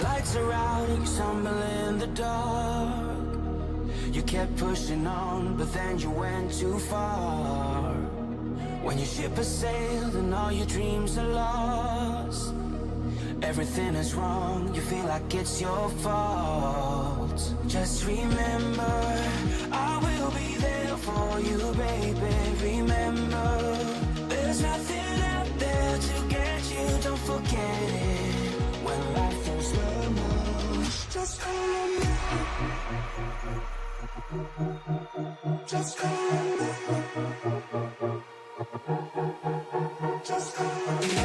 Lights are out and you stumble in the dark. You kept pushing on, but then you went too far. When your ship has sailed and all your dreams are lost, everything is wrong, you feel like it's your fault. Just remember, I will be there for you, baby. Remember, there's nothing out there to get you, don't forget it. When life goes slow, just call on me. Just call on me. Just call on me.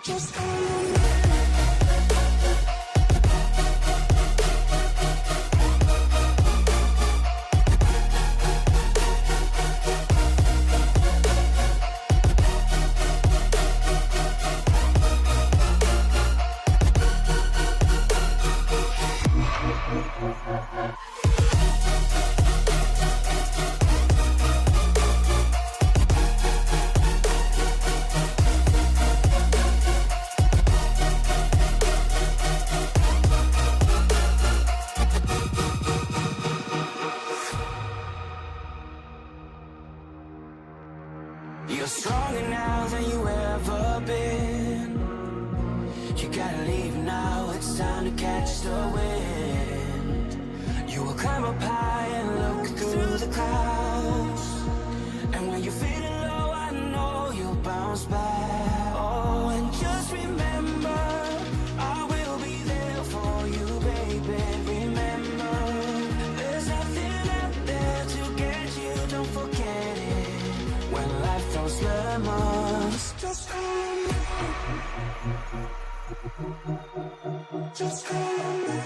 Just call on me. You're stronger now than you ever been. You gotta leave now, it's time to catch the wind. You will climb up high and look through the clouds. And when you're feeling low, I know you'll bounce back. Oh, and just remember, I will be there for you, baby. Remember, there's nothing out there to get you, don't forget it. When life throws lemons, just call on me. Just call on me.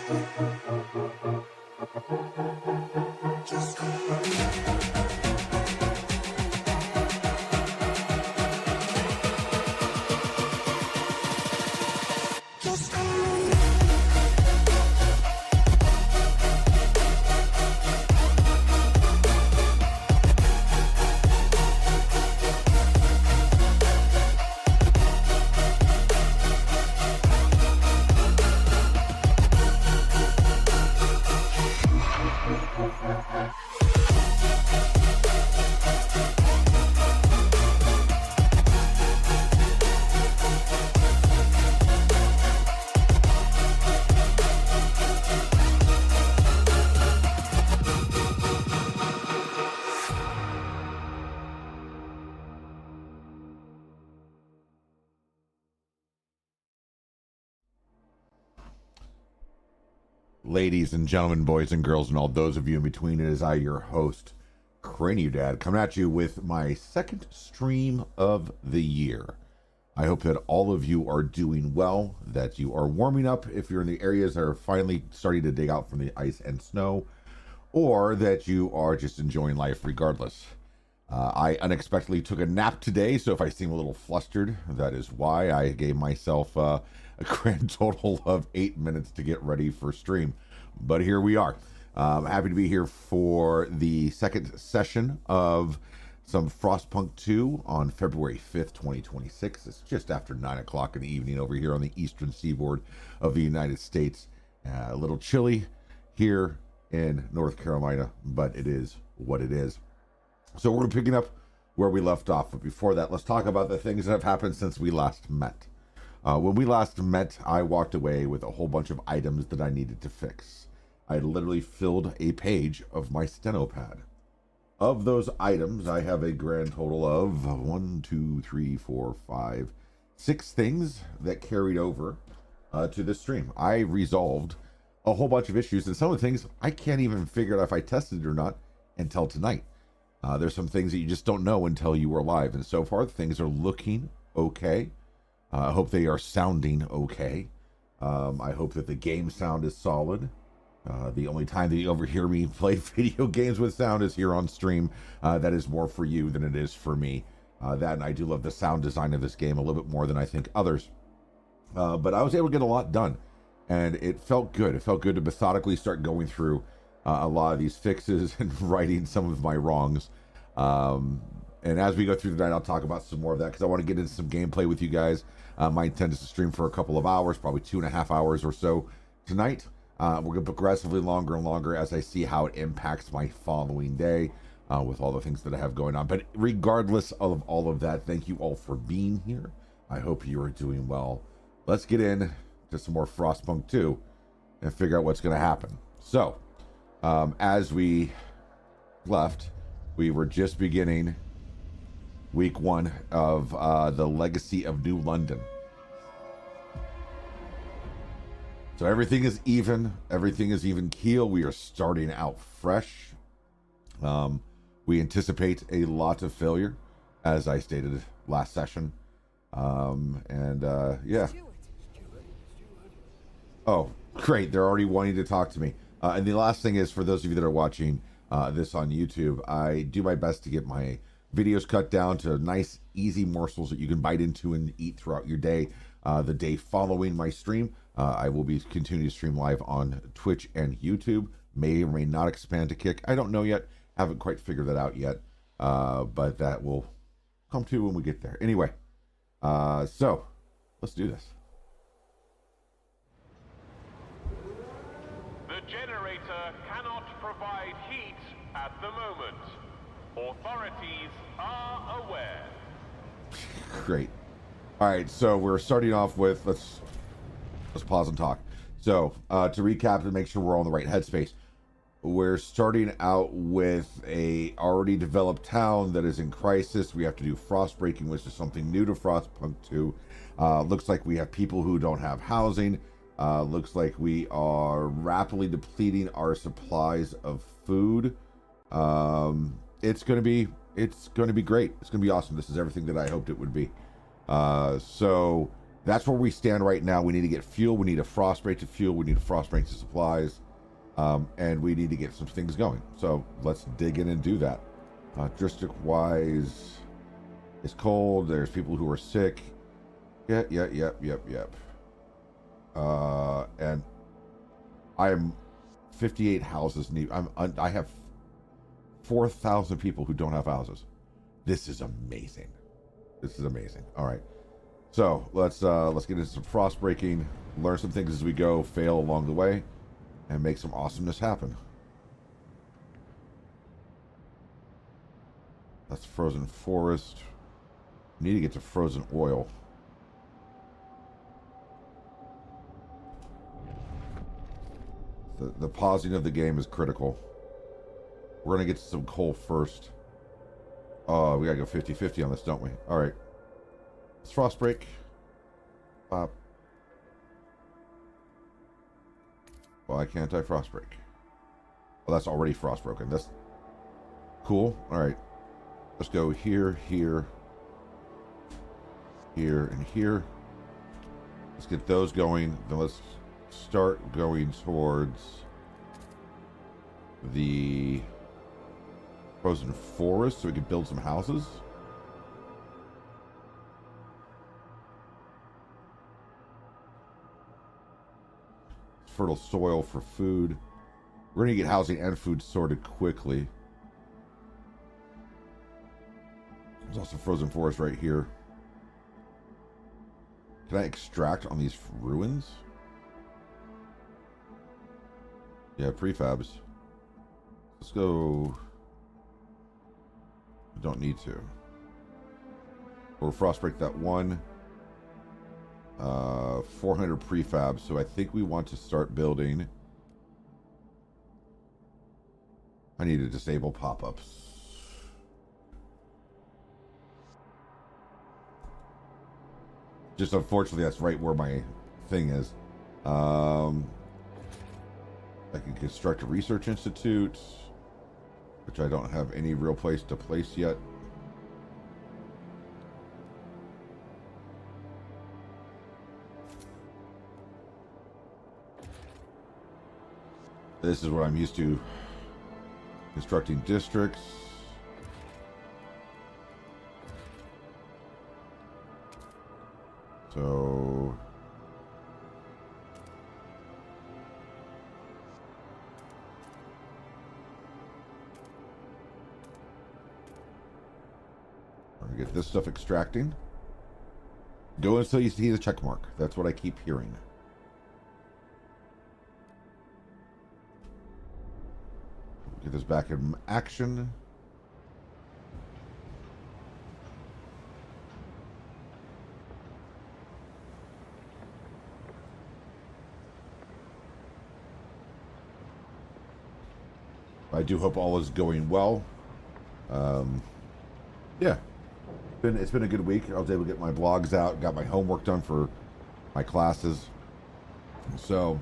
Just call on me. Just call on me. Ladies and gentlemen, boys and girls, and all those of you in between, it is I, your host, Cranio Dad coming at you with my second stream of the year. I hope that all of you are doing well, that you are warming up if you're in the areas that are finally starting to dig out from the ice and snow, or that you are just enjoying life regardless. I unexpectedly took a nap today, so if I seem a little flustered, that is why. I gave myself a grand total of 8 minutes to get ready for stream. But here we are. Happy to be here for the second session of some Frostpunk 2 on February 5th, 2026. It's just after 9 o'clock in the evening over here on the eastern seaboard of the United States. A little chilly here in North Carolina, but it is what it is. So we're picking up where we left off. But before that, let's talk about the things that have happened since we last met. When we last met, I walked away with a whole bunch of items that I needed to fix. I literally filled a page of my steno pad. Of those items, I have a grand total of 6 things that carried over to this stream. I resolved a whole bunch of issues, and some of the things I can't even figure out if I tested it or not until tonight. There's some things that you just don't know until you are live, and so far things are looking okay. I hope they are sounding okay. I hope that the game sound is solid. The only time that you overhear me play video games with sound is here on stream. That is more for you than it is for me. That, and I do love the sound design of this game a little bit more than I think others. But I was able to get a lot done, and it felt good. It felt good to methodically start going through a lot of these fixes and righting some of my wrongs. And as we go through tonight, I'll talk about some more of that because I want to get into some gameplay with you guys. My intent is to stream for a couple of hours, probably 2.5 hours or so tonight. We're going to progressively longer and longer as I see how it impacts my following day with all the things that I have going on. But regardless of all of that, thank you all for being here. I hope you are doing well. Let's get in to some more Frostpunk 2 and figure out what's going to happen. So, as we left, we were just beginning week 1 of the Legacy of New London. So everything is even. Everything is even keel. We are starting out fresh. We anticipate a lot of failure, as I stated last session. Yeah. Oh, great. They're already wanting to talk to me. And the last thing is, for those of you that are watching this on YouTube, I do my best to get my videos cut down to nice, easy morsels that you can bite into and eat throughout your day. The day following my stream, I will be continuing to stream live on Twitch and YouTube. May or may not expand to Kick. I don't know yet. Haven't quite figured that out yet. But that will come to when we get there. Anyway, so let's do this. The generator cannot provide heat at the moment. Authorities are aware. Great. All right, so we're starting off with, let's pause and talk. So to recap and make sure we're all in the right headspace, we're starting out with a already developed town that is in crisis. We have to do frost breaking, which is something new to Frostpunk 2. Looks like we have people who don't have housing. Looks like we are rapidly depleting our supplies of food. It's gonna be great. It's gonna be awesome. This is everything that I hoped it would be. So that's where we stand right now. We need to get fuel. We need a frost break to fuel. We need a frost break to supplies. And we need to get some things going. So let's dig in and do that. District wise, it's cold. There's people who are sick. Yep. And I am 58 houses need. I have 4,000 people who don't have houses. This is amazing. All right. So let's get into some frost breaking, learn some things as we go, fail along the way, and make some awesomeness happen. That's frozen forest. Need to get to frozen oil. The pausing of the game is critical. We're gonna get to some coal first. Oh, we gotta go 50-50 on this, don't we? All right. Let's frost break. Bop. Why can't I frost break? Well, that's already frost broken. Cool. All right. Let's go here, here, here, and here. Let's get those going. Then let's start going towards the frozen forest so we can build some houses. Fertile soil for food. We're going to get housing and food sorted quickly. There's also frozen forest right here. Can I extract on these ruins? Yeah, prefabs. Let's go. We don't need to. Or frostbreak that one. 400 prefabs. So I think we want to start building. I need to disable pop-ups. Just unfortunately, that's right where my thing is. I can construct a research institute, which I don't have any real place to place yet. This is what I'm used to. Constructing districts. So I'm gonna get this stuff extracting. Go until you see the check mark. That's what I keep hearing. Get this back in action. I do hope all is going well. Yeah, it's been a good week. I was able to get my blogs out, got my homework done for my classes. So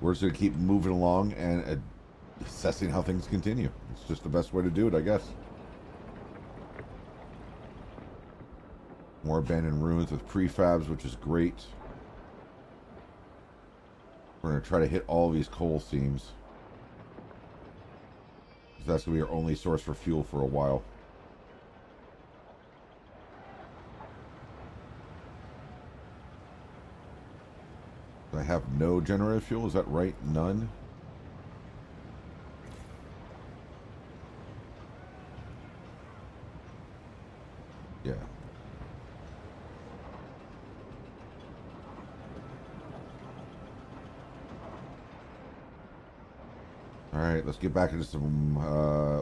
we're just gonna keep moving along and assessing how things continue. It's just the best way to do it, I guess. More abandoned ruins with prefabs, which is great. We're gonna try to hit all of these coal seams. That's going to be our only source for fuel for a while. I have no generator fuel, is that right? None? Yeah. Alright, let's get back into some,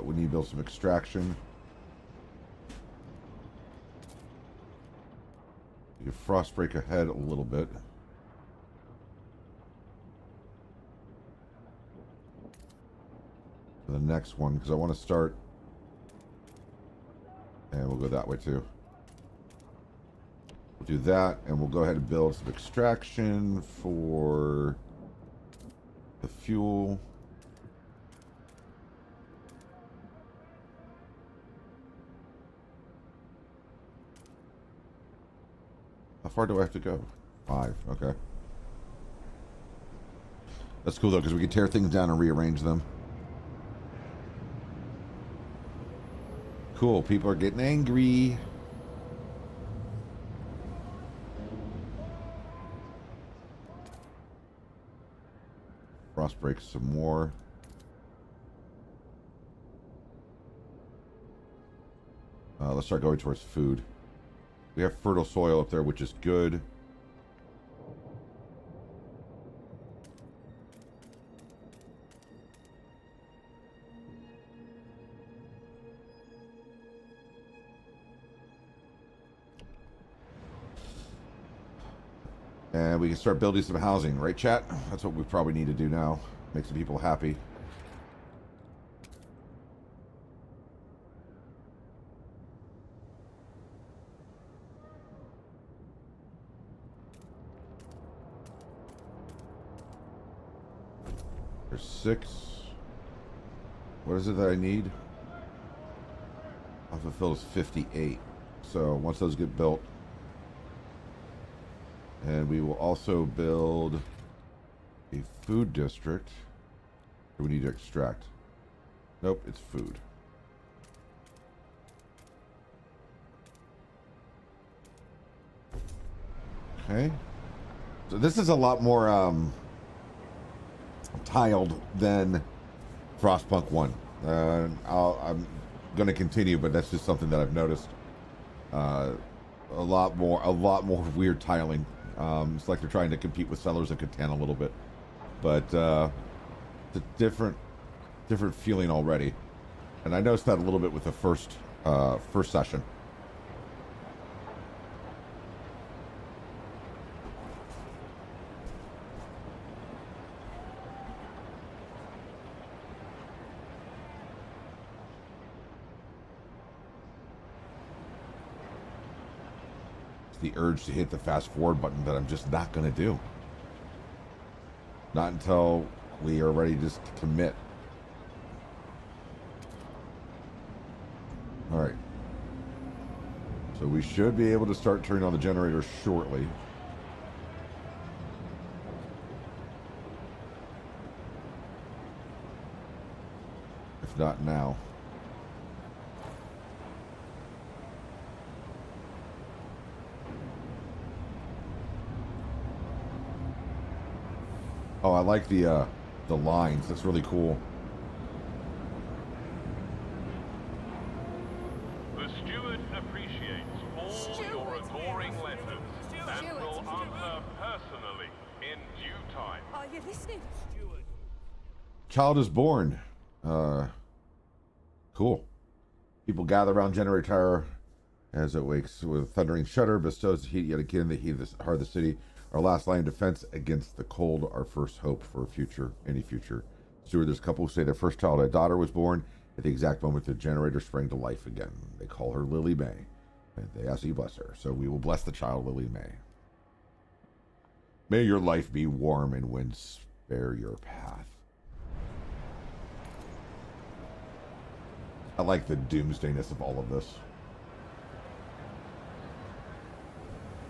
we need to build some extraction. You frostbreak ahead a little bit. For the next one, because I want to start, and we'll go that way too. We'll do that, and we'll go ahead and build some extraction for the fuel. How far do I have to go? 5, okay. That's cool though, because we can tear things down and rearrange them. Cool, people are getting angry. Frostbreak some more. Let's start going towards food. We have fertile soil up there, which is good. And we can start building some housing, right, chat? That's what we probably need to do now. Make some people happy. There's 6. What is it that I need? fulfilled is 58. So once those get built, and we will also build a food district. Do we need to extract? Nope, it's food. Okay. So this is a lot more tiled than Frostpunk 1. I'm going to continue, but that's just something that I've noticed. A lot more weird tiling. It's like they're trying to compete with Settlers of Catan a little bit, but it's a different feeling already. And I noticed that a little bit with the first session. The urge to hit the fast forward button that I'm just not going to do. Not until we are ready just to commit. All right. So we should be able to start turning on the generator shortly. If not now. Oh, I like the lines. That's really cool. The steward appreciates all your adoring letters and will answer personally in due time. Are you listening? Child is born. Cool. People gather around generator tower as it wakes with thundering shudder, bestows heat yet again. The heat of the heart of the city. Our last line of defense against the cold, our first hope for any future. Steward, there's a couple who say their first child, a daughter, was born at the exact moment the generator sprang to life again. They call her Lily May, and they ask you bless her. So we will bless the child, Lily May. May your life be warm and wind spare your path. I like the doomsdayness of all of this.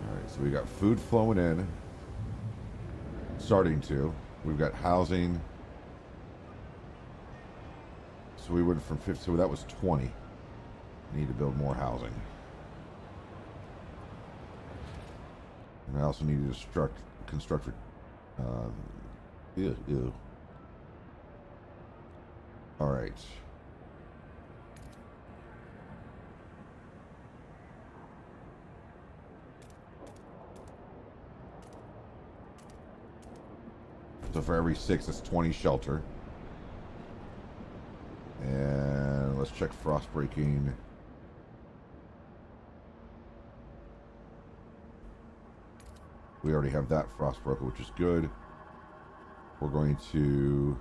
Alright, so we got food flowing in. Starting to. We've got housing. So we went from 50, so that was 20. Need to build more housing. And I also need to construct ew. Alright. So for every 6, it's 20 shelter. And let's check frost breaking. We already have that frost broker, which is good. We're going to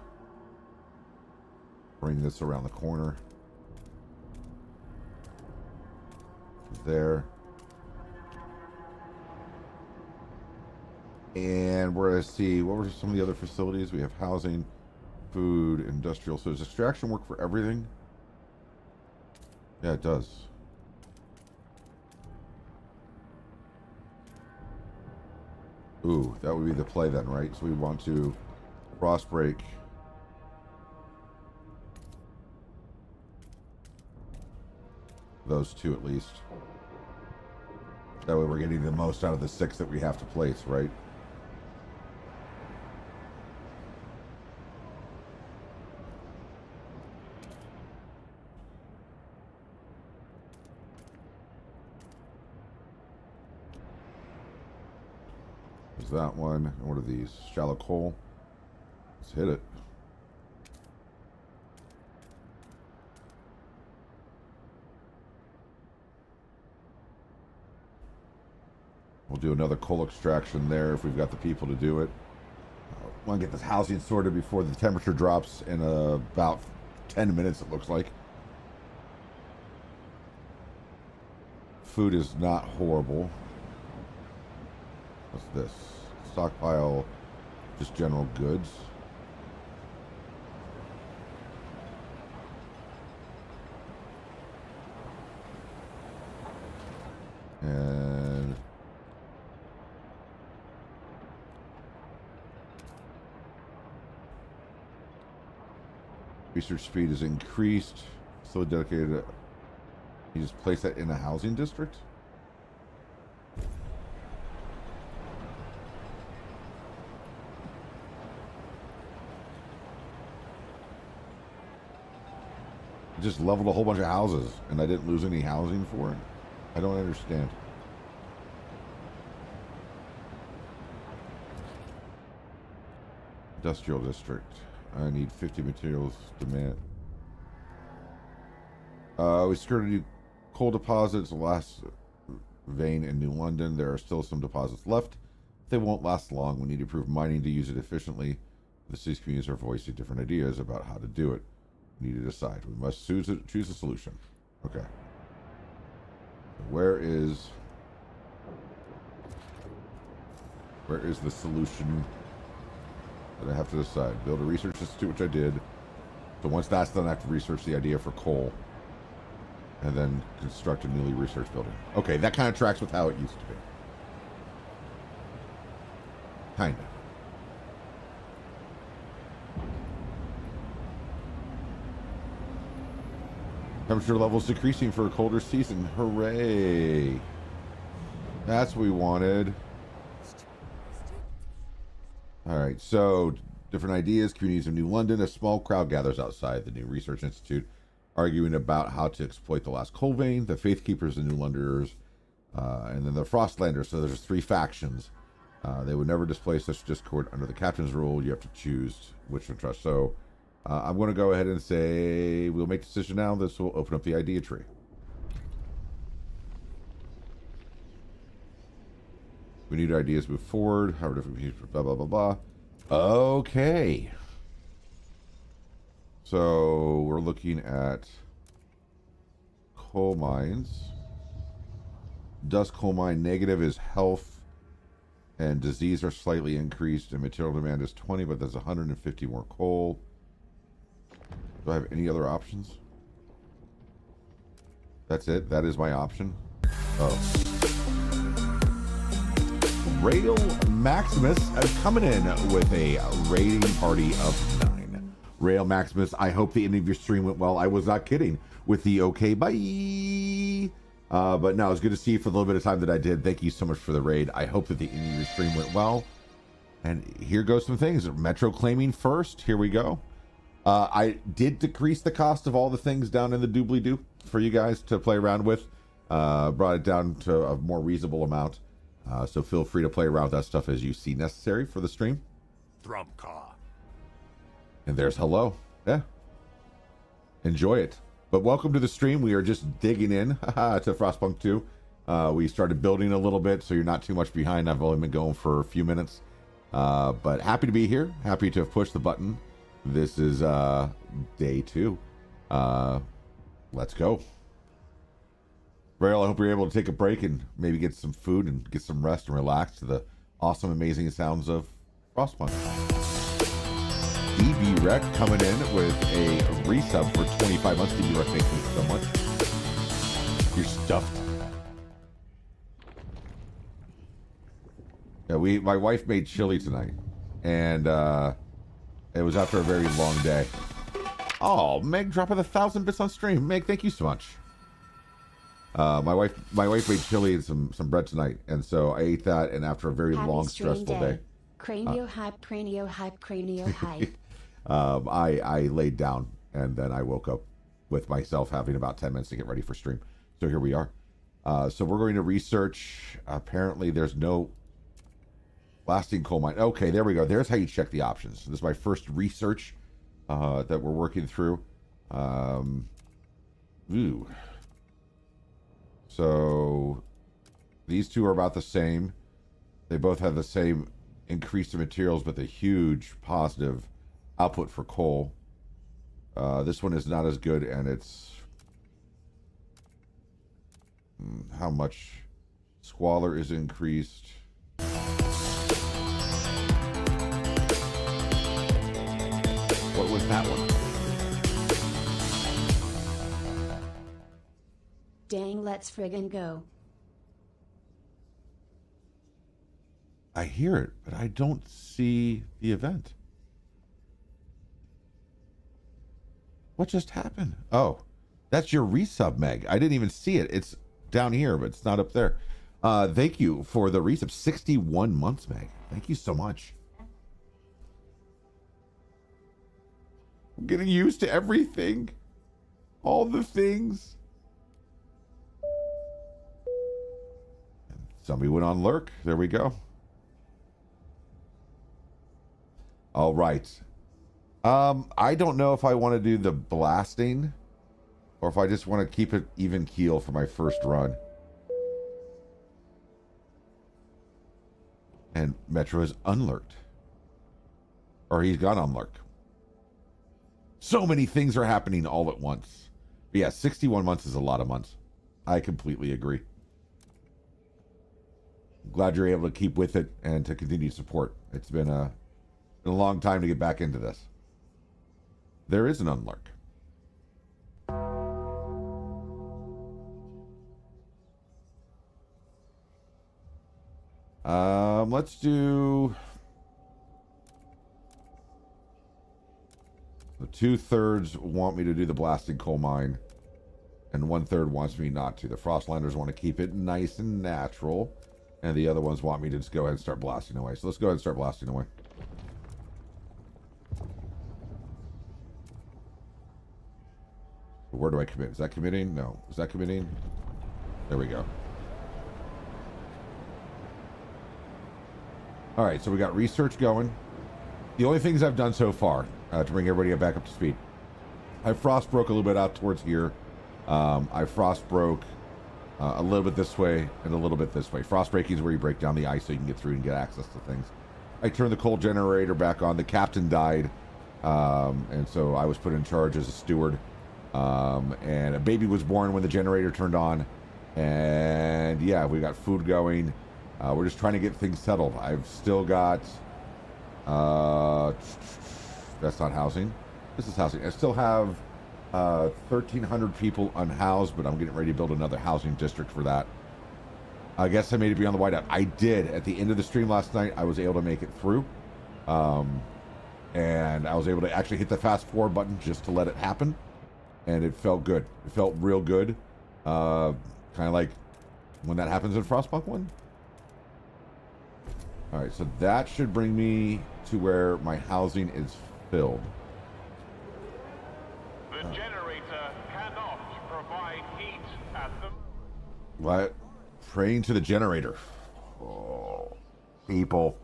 bring this around the corner. There. And we're going to see, what were some of the other facilities? We have housing, food, industrial. So does extraction work for everything? Yeah, it does. Ooh, that would be the play then, right? So we want to frost break. Those 2 at least. That way we're getting the most out of the 6 that we have to place, right? There's that one. And what are these? Shallow coal. Let's hit it. We'll do another coal extraction there if we've got the people to do it. Want to get this housing sorted before the temperature drops in about 10 minutes, it looks like. Food is not horrible. What's this? Stockpile, just general goods. And research speed is increased. So dedicated. You just place that in a housing district? Just leveled a whole bunch of houses and I didn't lose any housing for it. I don't understand. Industrial district. I need 50 materials demand. We secured a new coal deposits, last vein in New London. There are still some deposits left. They won't last long. We need to improve mining to use it efficiently. The city's communities are voicing different ideas about how to do it. We need to decide. We must choose a solution. Okay. Where is the solution that I have to decide? Build a research institute, which I did. So once that's done, I have to research the idea for coal. And then construct a newly researched building. Okay, that kind of tracks with how it used to be. Kinda. Temperature levels decreasing for a colder season. Hooray! That's what we wanted. Alright, so different ideas. Communities of New London. A small crowd gathers outside the new research institute, arguing about how to exploit the last coal vein. The Faith Keepers, the New Londoners, and then the Frostlanders. So there's 3 factions. They would never display such discord under the captain's rule. You have to choose which one to trust. So I'm going to go ahead and say we'll make a decision now. This will open up the idea tree. We need ideas move forward. However, different people, blah, blah, blah, blah. Okay. So we're looking at coal mines. Dust coal mine negative is health and disease are slightly increased, and material demand is 20, but there's 150 more coal. Do I have any other options? That's it? That is my option? Oh. Rail Maximus coming in with a rating party of 9. Rail Maximus, I hope the end of your stream went well. I was not kidding with the okay, bye. But no, it was good to see you for the little bit of time that I did. Thank you so much for the raid. I hope that the end of your stream went well. And here goes some things. Metro claiming first. Here we go. I did decrease the cost of all the things down in the doobly-doo for you guys to play around with. Brought it down to a more reasonable amount. So feel free to play around with that stuff as you see necessary for the stream. Thrumcar. And there's hello. Yeah. Enjoy it. But welcome to the stream. We are just digging in to Frostpunk 2. We started building a little bit, so you're not too much behind. I've only been going for a few minutes. But happy to be here. Happy to have pushed the button. This is day 2. Let's go. Rail, I hope you're able to take a break and maybe get some food and get some rest and relax to the awesome, amazing sounds of Frostpunk. DB Rec coming in with a resub for 25 months. DB Rec, thank you so much. You're stuffed. Yeah, my wife made chili tonight, and it was after a very long day. Oh, Meg dropping 1,000 bits on stream. Meg, thank you so much. My wife made chili and some bread tonight, and so I ate that. And after a very long, stressful day, Cranio hype, Cranio hype, Cranio hype. I laid down, and then I woke up with myself having about 10 minutes to get ready for stream. So here we are. So we're going to research. Apparently, there's no lasting coal mine. Okay, there we go. There's how you check the options. This is my first research that we're working through. Ooh. So these two are about the same. They both have the same increase in materials, but the huge positive output for coal. This one is not as good, and it's how much squalor is increased. What was that one? Dang, let's friggin' go. I hear it, but I don't see the event. What just happened? Oh, that's your resub, Meg. I didn't even see it. It's down here, but it's not up there. Thank you for the resub. 61 months, Meg. Thank you so much. I'm getting used to everything. All the things. Somebody went on lurk. There we go. All right. I don't know if I want to do the blasting or if I just want to keep it even keel for my first run. And Metro is unlurked. Or he's gone unlurk. So many things are happening all at once. But yeah, 61 months is a lot of months. I completely agree. I'm glad you're able to keep with it and to continue support. It's been a long time to get back into this. There is an unlurk. Let's do... The 2/3 want me to do the blasting coal mine, and 1/3 wants me not to. The Frostlanders want to keep it nice and natural, and the other ones want me to just go ahead and start blasting away. So let's go ahead and start blasting away. Where do I commit? Is that committing? No. Is that committing? There we go. All right, so we got research going. The only things I've done so far, to bring everybody back up to speed, I frost broke a little bit out towards here. I frost broke a little bit this way and a little bit this way. Frost breaking is where you break down the ice so you can get through and get access to things. I turned the coal generator back on. The captain died, and so I was put in charge as a steward. And a baby was born when the generator turned on. And yeah, we got food going. We're just trying to get things settled. I've still got... that's not housing. This is housing. I still have 1,300 people unhoused, but I'm getting ready to build another housing district for that. I guess I made it beyond the whiteout. I did. At the end of the stream last night, I was able to make it through. And I was able to actually hit the fast forward button just to let it happen. And it felt good. It felt real good. Kind of like when that happens in Frostpunk 1. All right, so that should bring me to where my housing is filled. The generator cannot provide heat at the moment. What? Praying to the generator. Oh, people.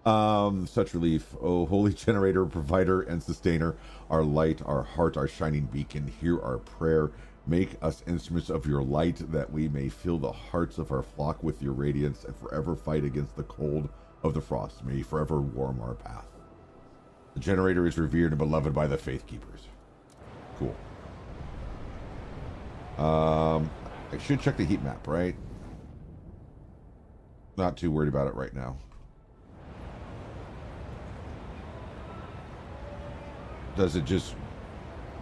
Such relief. Oh, holy generator, provider, and sustainer, our light, our heart, our shining beacon, hear our prayer. Make us instruments of your light, that we may fill the hearts of our flock with your radiance, and forever fight against the cold of the frost. May you forever warm our path. The generator is revered and beloved by the faith keepers. Cool. I should check the heat map, right? Not too worried about it right now. Does it just...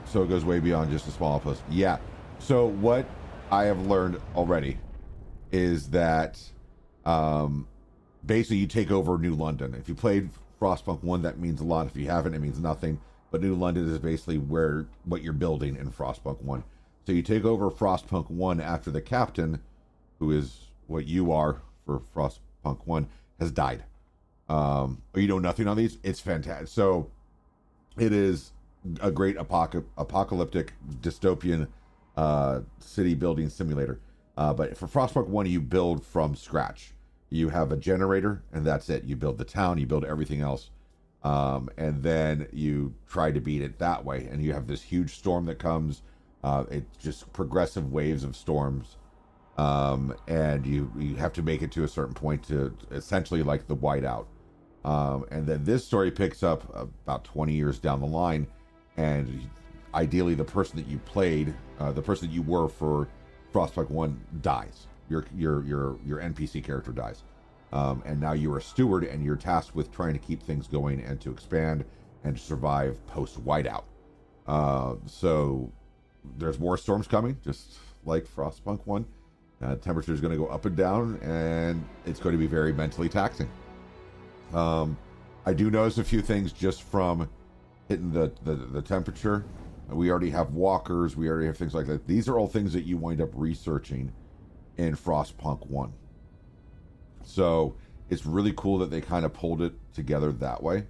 So it goes way beyond just a small outpost? Yeah. So what I have learned already is that basically you take over New London. If you played Frostpunk 1, that means a lot. If you haven't, it means nothing. But New London is basically what you're building in Frostpunk 1. So you take over Frostpunk 1 after the captain, who is what you are for Frostpunk 1, has died. Or you know nothing on these. It's fantastic. So it is a great apocalyptic dystopian city building simulator. But for Frostpunk 1, you build from scratch. You have a generator, and that's it. You build the town, you build everything else. And then you try to beat it that way. And you have this huge storm that comes. It's just progressive waves of storms. And you have to make it to a certain point to essentially like the whiteout. And then this story picks up about 20 years down the line. And ideally, the person that you played, the person that you were for Frostpunk 1 dies. Your NPC character dies. And now you're a steward, and you're tasked with trying to keep things going and to expand and to survive post-whiteout. So there's more storms coming, just like Frostpunk 1. Temperature is going to go up and down, and it's going to be very mentally taxing. I do notice a few things just from hitting the temperature. We already have walkers. We already have things like that. These are all things that you wind up researching in Frostpunk 1. So it's really cool that they kind of pulled it together that way.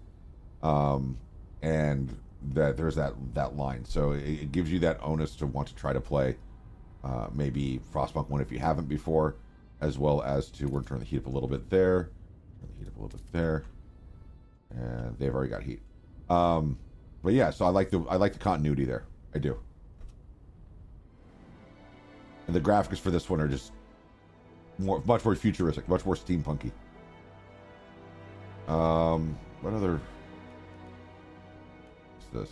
And that there's that line. So it gives you that onus to want to try to play maybe Frostpunk 1 if you haven't before, as well as to, we're going to turn the heat up a little bit there. Turn the heat up a little bit there. And they've already got heat. But yeah, so I like the continuity there. I do. And the graphics for this one are just much more futuristic, much more steampunky. What other? What's this?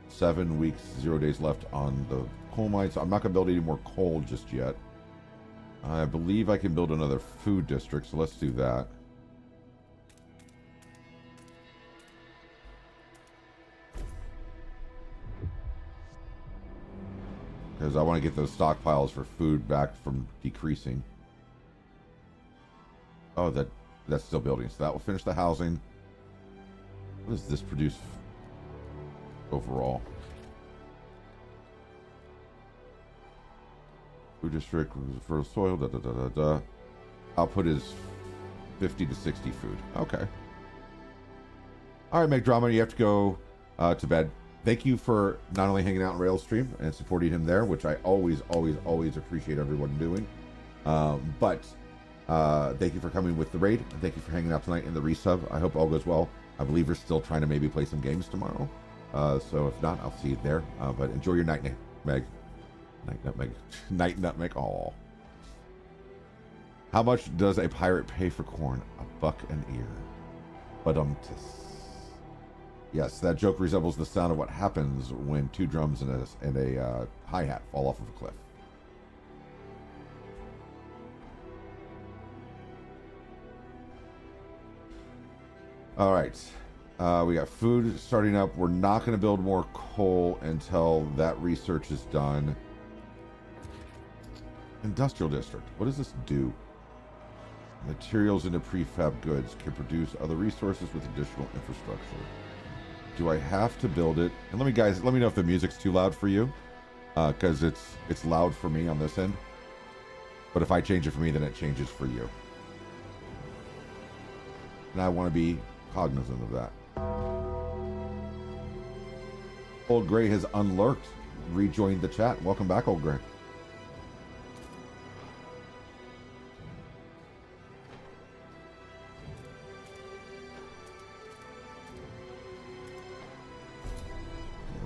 7 weeks, 0 days left on the coal mine. So I'm not gonna build any more coal just yet. I believe I can build another food district, so let's do that. Because I want to get those stockpiles for food back from decreasing. Oh, that's still building. So that will finish the housing. What does this produce overall? Food district for soil. Da da da da da. Output is 50 to 60 food. Okay. All right, Meg Drama, you have to go to bed. Thank you for not only hanging out in Rails stream and supporting him there, which I always appreciate everyone doing. But thank you for coming with the raid. And thank you for hanging out tonight in the resub. I hope all goes well. I believe we're still trying to maybe play some games tomorrow. So if not, I'll see you there. But enjoy your night, Meg. Night nutmeg. Night nutmeg. Aw. How much does a pirate pay for corn? $1 an ear. Badumtis. Yes, that joke resembles the sound of what happens when 2 drums and a hi-hat fall off of a cliff. All right. We got food starting up. We're not going to build more coal until that research is done. Industrial district. What does this do? Materials into prefab goods can produce other resources with additional infrastructure. Do I have to build it? And let me know if the music's too loud for you, because it's loud for me on this end. But if I change it for me, then it changes for you. And I want to be cognizant of that. Old Gray has unlurked, rejoined the chat. Welcome back, Old Gray.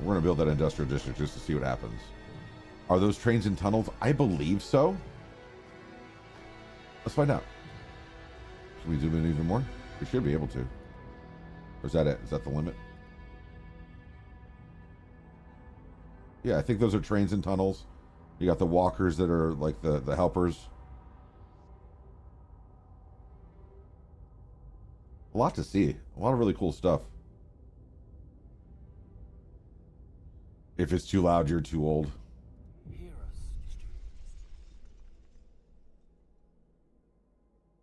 We're going to build that industrial district just to see what happens. Are those trains and tunnels? I believe so. Let's find out. Should we zoom in even more? We should be able to. Or is that it? Is that the limit? Yeah, I think those are trains and tunnels. You got the walkers that are like the helpers. A lot to see. A lot of really cool stuff. If it's too loud, you're too old.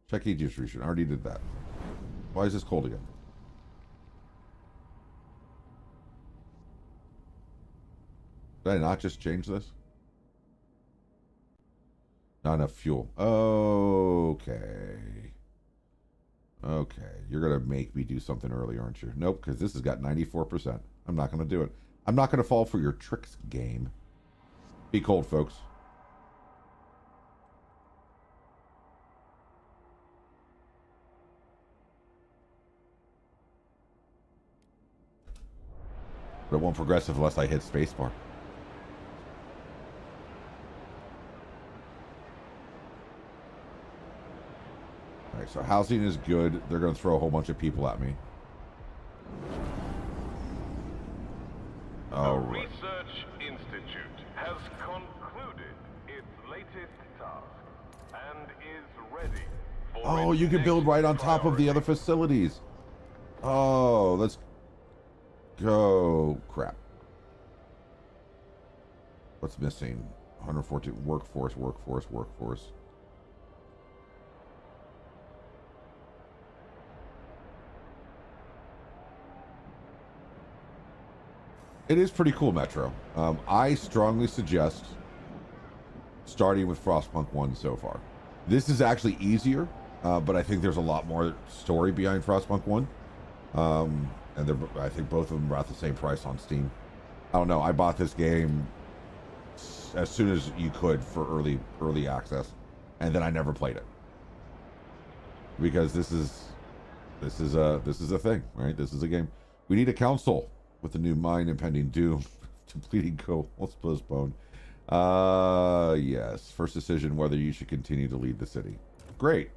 Check heat distribution. I already did that. Why is this cold again? Did I not just change this? Not enough fuel. Okay. Okay. You're going to make me do something early, aren't you? Nope, because this has got 94%. I'm not going to do it. I'm not going to fall for your tricks, game. Be cold, folks. But it won't progress unless I hit spacebar. Alright, so housing is good. They're going to throw a whole bunch of people at me. The Research Institute has concluded its latest task and is ready for Oh, its you can build next right on top of the other priority. facilities. Oh, let's go. Crap. What's missing? 114 workforce. It is pretty cool, Metro. I strongly suggest starting with Frostpunk 1 so far. This is actually easier, but I think there's a lot more story behind Frostpunk 1. And I think both of them are at the same price on Steam. I don't know. I bought this game as soon as you could for early access, and then I never played it because this is a thing, right? This is a game. We need a council with the new mine impending doom. Completing goal. Let's postpone. Yes. First decision whether you should continue to lead the city. Great.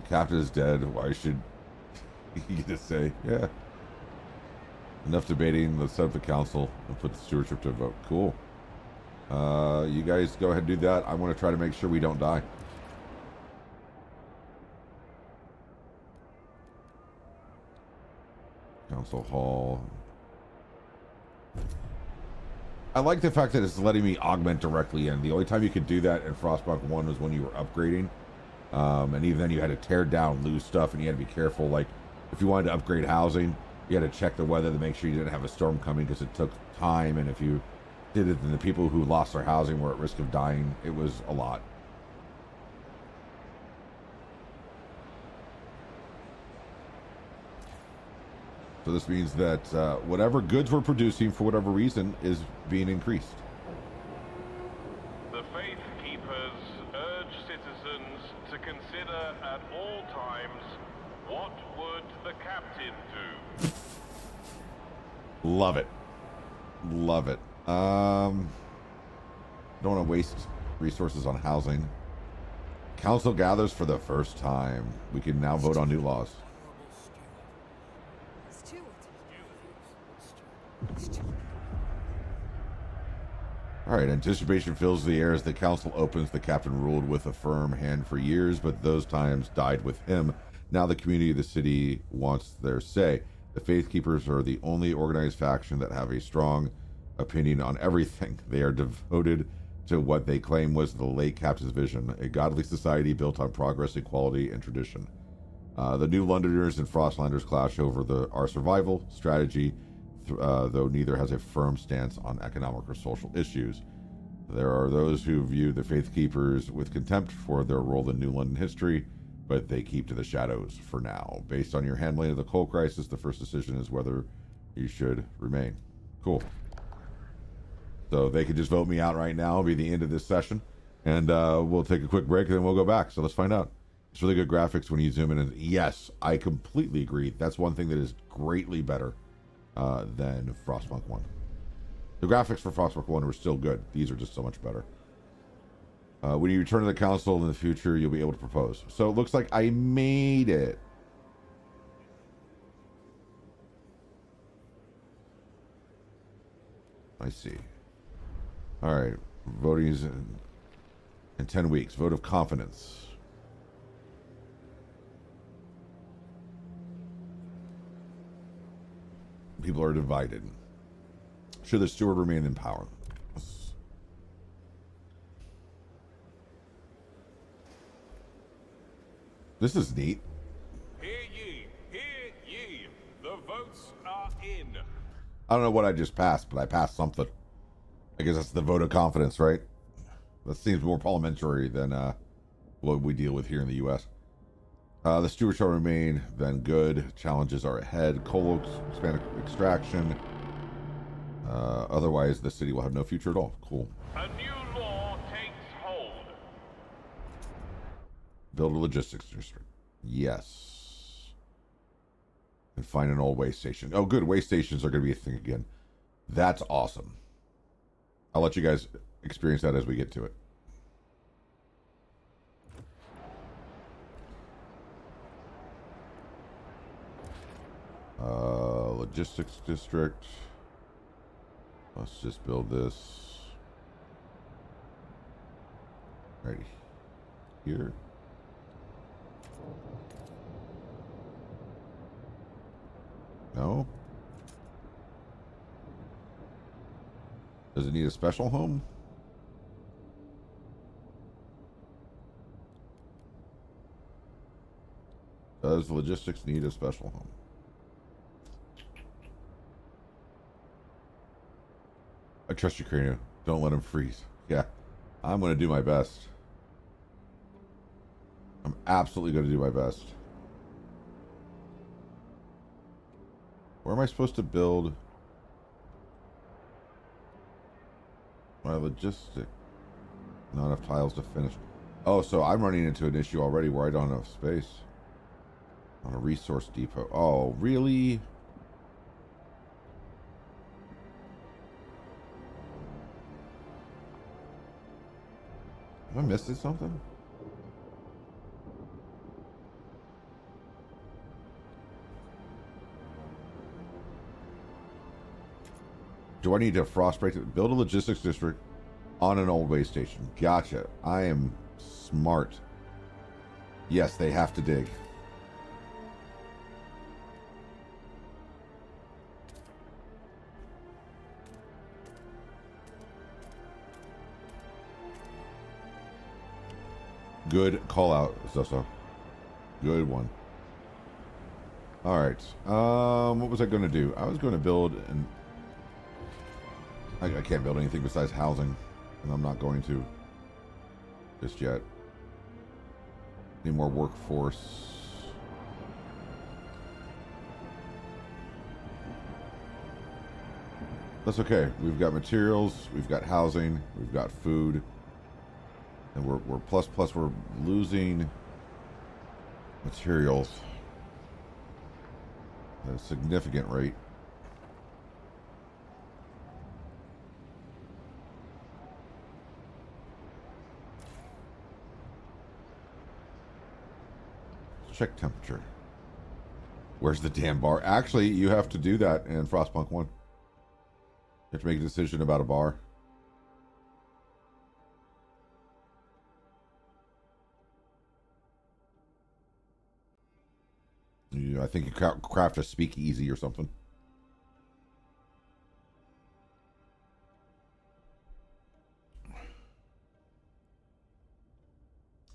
Captain is dead. Why should you just say, yeah? Enough debating. Let's set up the council and put the stewardship to a vote. Cool. You guys go ahead and do that. I want to try to make sure we don't die. Council hall. I like the fact that it's letting me augment directly in. The only time you could do that in Frostpunk 1 was when you were upgrading. And even then you had to tear down, lose stuff, and you had to be careful. Like, if you wanted to upgrade housing, you had to check the weather to make sure you didn't have a storm coming because it took time. And if you did it, then the people who lost their housing were at risk of dying. It was a lot. So this means that whatever goods we're producing, for whatever reason, is being increased. The Faith Keepers urge citizens to consider at all times what would the captain do. Love it. Love it. Don't want to waste resources on housing. Council gathers for the first time. We can now vote on new laws. Alright, anticipation fills the air as the council opens. The captain ruled with a firm hand for years, but those times died with him. Now the community of the city wants their say. The Faith Keepers are the only organized faction that have a strong opinion on everything. They are devoted to what they claim was the late captain's vision, a godly society built on progress, equality, and tradition. The New Londoners and Frostlanders clash over our survival strategy, though neither has a firm stance on economic or social issues. There are those who view the Faith Keepers with contempt for their role in New London history, but they keep to the shadows for now. Based on your handling of the coal crisis, the first decision is whether you should remain. Cool. So they could just vote me out right now. It'll be the end of this session, and we'll take a quick break, and then we'll go back. So let's find out. It's really good graphics when you zoom in. And yes, I completely agree. That's one thing that is greatly better than Frostpunk 1. The graphics for Frostpunk 1 were still good. These are just so much better. When you return to the council in the future, you'll be able to propose. So it looks like I made it. I see. All right. Voting is in 10 weeks. Vote of confidence. People are divided. Should the steward remain in power? This is neat. Hear ye, hear ye. The votes are in. I don't know what I just passed, but I passed something. I guess that's the vote of confidence, right? That seems more parliamentary than what we deal with here in the U.S. The steward shall remain, then good. Challenges are ahead. Coal extraction. Otherwise, the city will have no future at all. Cool. A new law takes hold. Build a logistics district. Yes. And find an old waste station. Oh, good. Waste stations are going to be a thing again. That's awesome. I'll let you guys experience that as we get to it. Logistics district. Let's just build this right here. No? Does it need a special home? Does logistics need a special home? I trust you, Cranio. Don't let him freeze. Yeah, I'm going to do my best. I'm absolutely going to do my best. Where am I supposed to build my logistic? Not enough tiles to finish. Oh, so I'm running into an issue already where I don't have enough space. On a resource depot. Oh, really? Am I missing something? Do I need to frost break it? Build a logistics district on an old way station. Gotcha. I am smart. Yes, they have to dig. Good call out, Zoso. Good one. All right. What was I going to do? I was going to build an. I can't build anything besides housing, and I'm not going to just yet. Need more workforce. That's okay. We've got materials, we've got housing, we've got food, and we're plus. We're losing materials at a significant rate. Check temperature. Where's the damn bar? Actually, you have to do that in Frostpunk 1. You have to make a decision about a bar. I think you craft a speakeasy or something.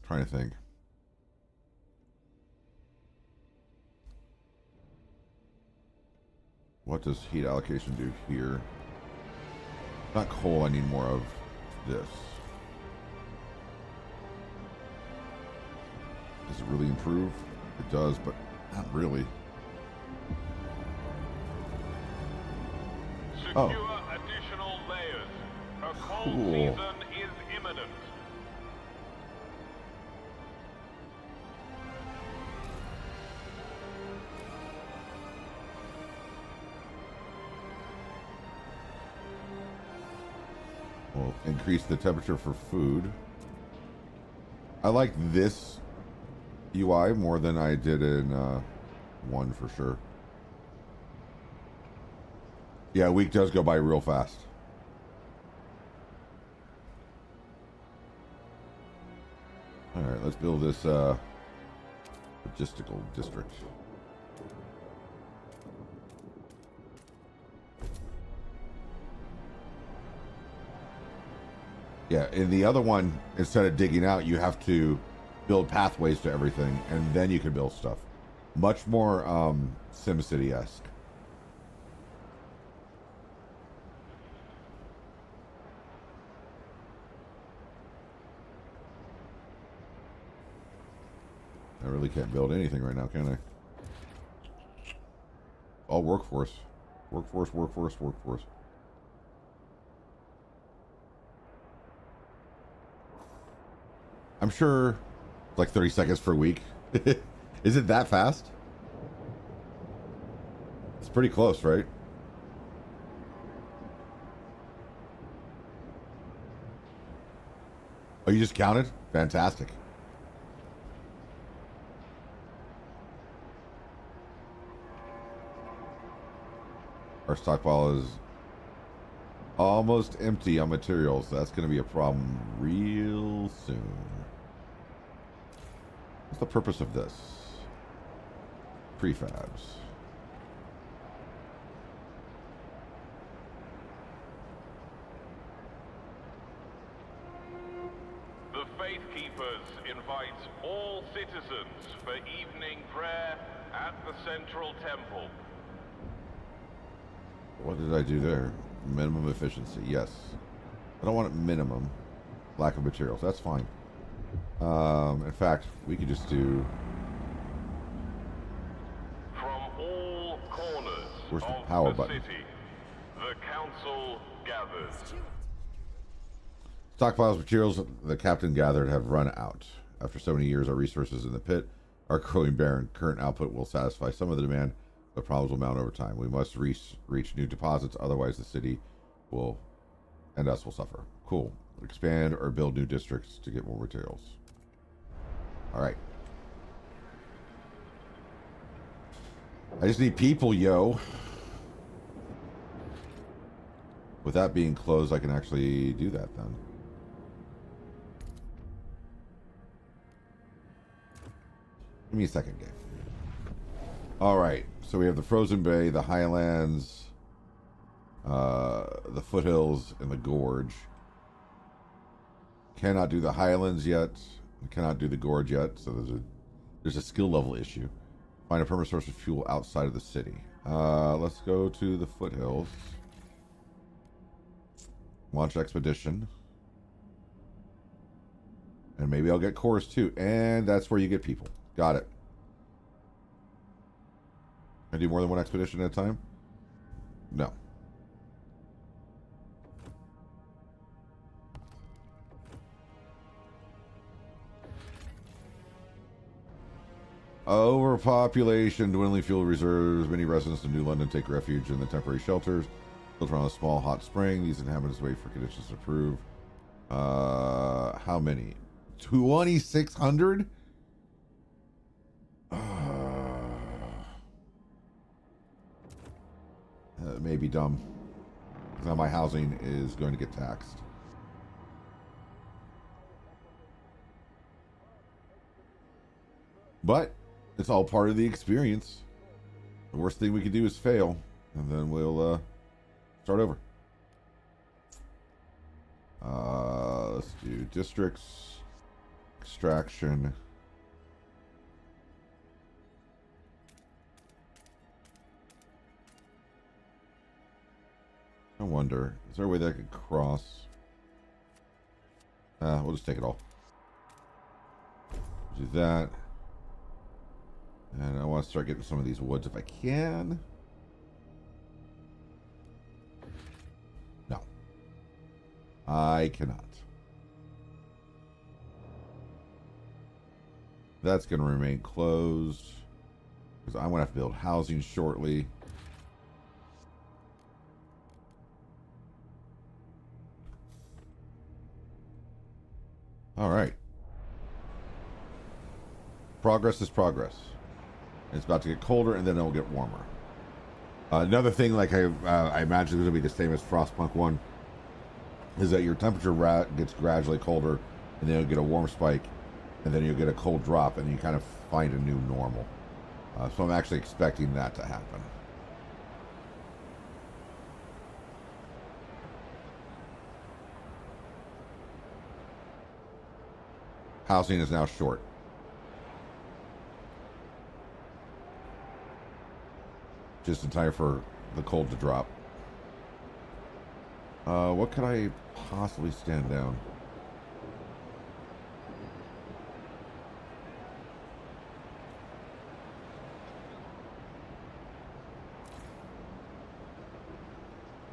Trying to think. What does heat allocation do here? Not coal, I need more of this. Does it really improve? It does, but not really. Secure additional layers. A cold season is imminent. We'll increase the temperature for food. I like this UI more than I did in 1 for sure. Yeah, a week does go by real fast. Alright, let's build this logistical district. Yeah, in the other one, instead of digging out, you have to build pathways to everything, and then you can build stuff. Much more SimCity-esque. I really can't build anything right now, can I? All workforce. Workforce. I'm sure it's like 30 seconds per week. Is it that fast? It's pretty close, right? Oh, you just counted? Fantastic. Our stockpile is almost empty on materials. That's going to be a problem real soon. What's the purpose of this? Prefabs. The Faith Keepers invites all citizens for evening prayer at the Central Temple. What did I do there? Minimum efficiency, yes. I don't want it minimum. Lack of materials, that's fine. In fact, we could just do... From all corners Where's the of power the button? city, the council gathers. Stockpiles of materials the captain gathered have run out. After so many years, our resources in the pit are growing barren. Current output will satisfy some of the demand, but problems will mount over time. We must reach new deposits, otherwise the city will, and us will suffer. Cool. Expand or build new districts to get more materials. Alright. I just need people, yo. With that being closed, I can actually do that then. Give me a second, game. Alright, so we have the Frozen Bay, the Highlands, the foothills, and the gorge. Cannot do the Highlands yet. Cannot do the gorge yet, so there's a skill level issue. Find a permanent source of fuel outside of the city. Let's go to the foothills. Launch expedition. And maybe I'll get cores too. And that's where you get people. Got it. Can I do more than one expedition at a time? No. Overpopulation, dwindling fuel reserves. Many residents of New London take refuge in the temporary shelters built around a small hot spring. These inhabitants wait for conditions to improve. How many? 2,600? That may be dumb. Now my housing is going to get taxed. But it's all part of the experience. The worst thing we can do is fail, and then we'll start over. Let's do districts, extraction. I wonder, is there a way that I could cross? We'll just take it all. Do that. And I want to start getting some of these woods if I can. No. I cannot. That's going to remain closed. Because I'm going to have to build housing shortly. Alright. Progress is progress. It's about to get colder, and then it'll get warmer. Another thing, like I imagine is going to be the same as Frostpunk 1, is that your temperature gets gradually colder, and then you'll get a warm spike, and then you'll get a cold drop, and you kind of find a new normal. So I'm actually expecting that to happen. Housing is now short. Just in time for the cold to drop. What could I possibly stand down?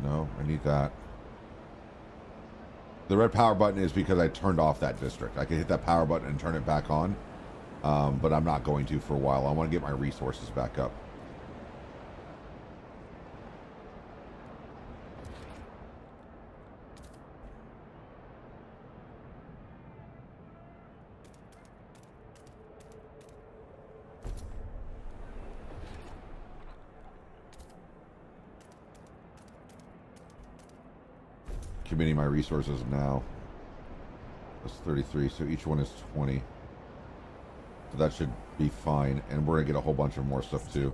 No, I need that. The red power button is because I turned off that district. I can hit that power button and turn it back on, but I'm not going to for a while. I want to get my resources back up. Committing my resources now. That's 33, so each one is 20. So that should be fine, and we're gonna get a whole bunch of more stuff too.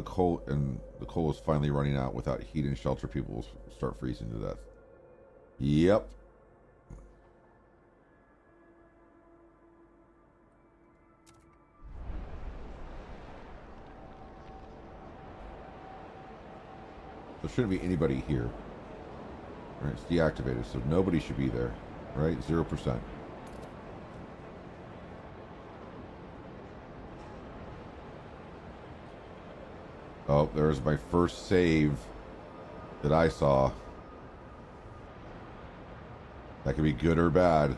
Coal, and the coal is finally running out. Without heat and shelter, people will start freezing to death. Yep. There shouldn't be anybody here. All right, it's deactivated, so nobody should be there. Right, 0%. Oh, there's my first save that I saw. That could be good or bad.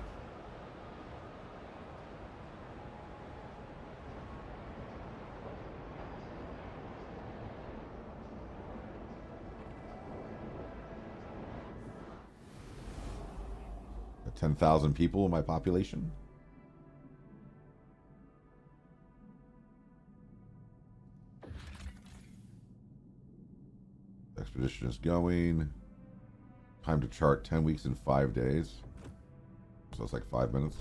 Got 10,000 people in my population. Expedition is going. Time to chart 10 weeks and 5 days. So it's like 5 minutes.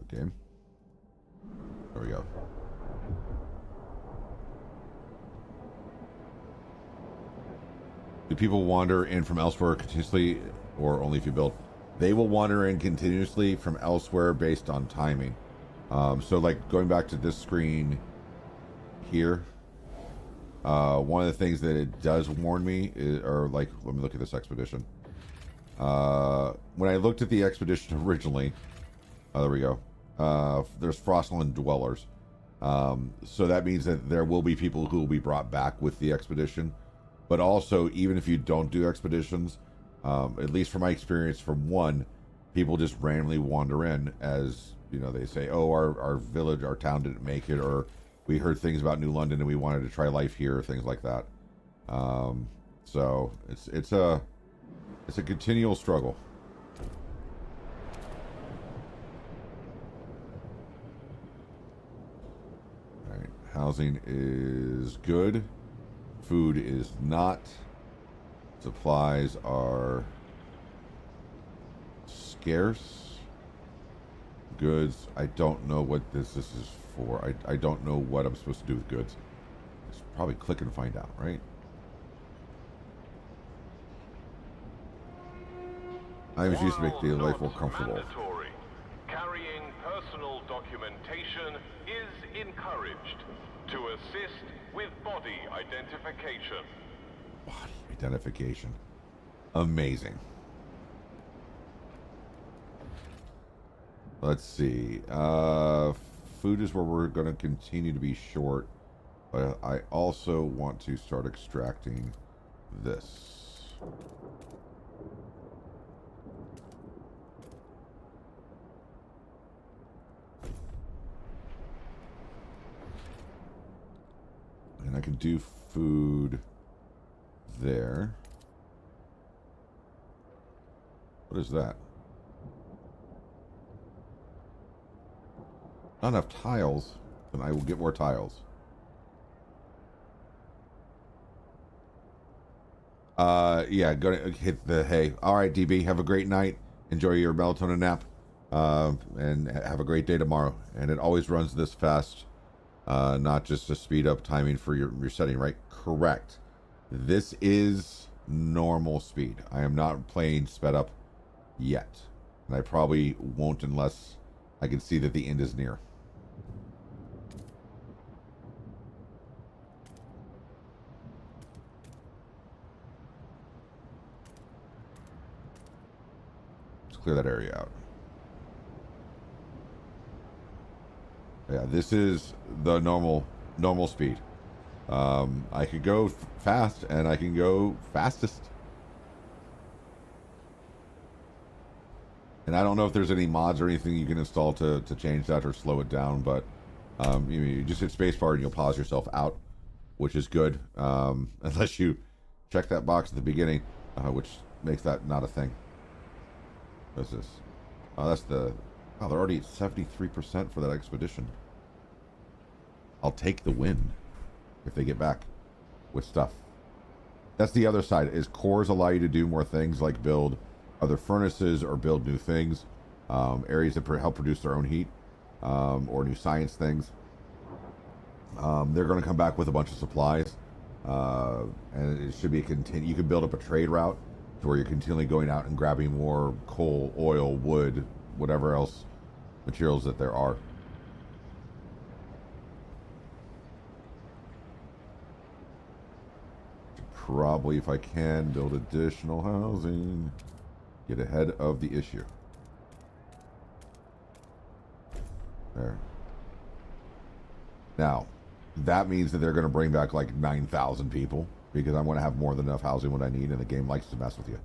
Game. There we go. Do people wander in from elsewhere continuously, or only if you build? They will wander in continuously from elsewhere based on timing. So like going back to this screen here, one of the things that it does warn me is, or like, let me look at this expedition. When I looked at the expedition originally, there we go. There's Frostland dwellers. So that means that there will be people who will be brought back with the expedition. But also, even if you don't do expeditions, at least from my experience from one, people just randomly wander in as, you know, they say, oh, our village, our town didn't make it, or we heard things about New London and we wanted to try life here, things like that. So it's a continual struggle. All right, housing is good. Food is not. Supplies are scarce. Goods, I don't know what this is for. I don't know what I'm supposed to do with goods. Just probably click and find out, right? Items used to make daily life more comfortable. Mandatory. Carrying personal documentation is encouraged to assist with body identification. Body identification. Amazing. Let's see. Food is where we're going to continue to be short. But I also want to start extracting this. And I can do food there. What is that? Not enough tiles, then I will get more tiles. Yeah, go to hit the hay. All right, DB, have a great night. Enjoy your melatonin nap, and have a great day tomorrow. And it always runs this fast, not just to speed up timing for your setting, right? Correct. This is normal speed. I am not playing sped up yet, and I probably won't unless I can see that the end is near. Clear that area out. Yeah, this is the normal speed. I could go fast and I can go fastest. And I don't know if there's any mods or anything you can install to change that or slow it down, but you just hit spacebar and you'll pause yourself out, which is good, unless you check that box at the beginning, which makes that not a thing. What's this? Oh, that's the... Oh, they're already at 73% for that expedition. I'll take the win if they get back with stuff. That's the other side, is cores allow you to do more things like build other furnaces or build new things. areas that help produce their own heat, or new science things. They're going to come back with a bunch of supplies, and it should be you can build up a trade route to where you're continually going out and grabbing more coal, oil, wood, whatever else materials that there are. Probably, if I can, build additional housing, get ahead of the issue. There. Now, that means that they're going to bring back like 9,000 people, because I'm going to have more than enough housing what I need, and the game likes to mess with you.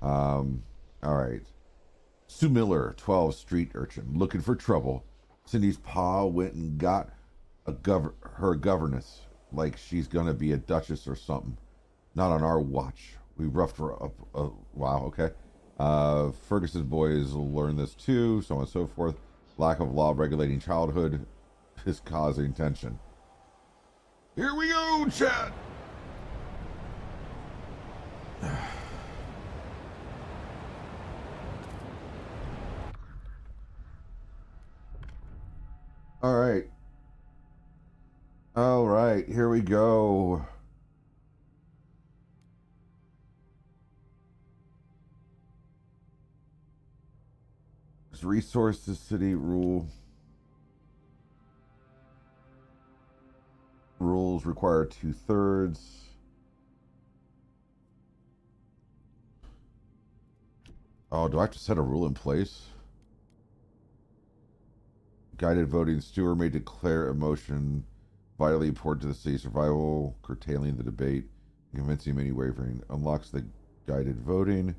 All right. Sue Miller, 12, street urchin, looking for trouble. Cindy's pa went and got her governess, like she's going to be a duchess or something. Not on our watch. We roughed her up. Wow, okay. Ferguson's boys will learn this too, so on and so forth. Lack of law regulating childhood is causing tension. Here we go, chat! All right. All right, here we go. Resources, city rules require 2/3. Oh, do I have to set a rule in place? Guided voting. Stewart may declare a motion vitally important to the city's survival, curtailing the debate, convincing many wavering. Unlocks the guided voting.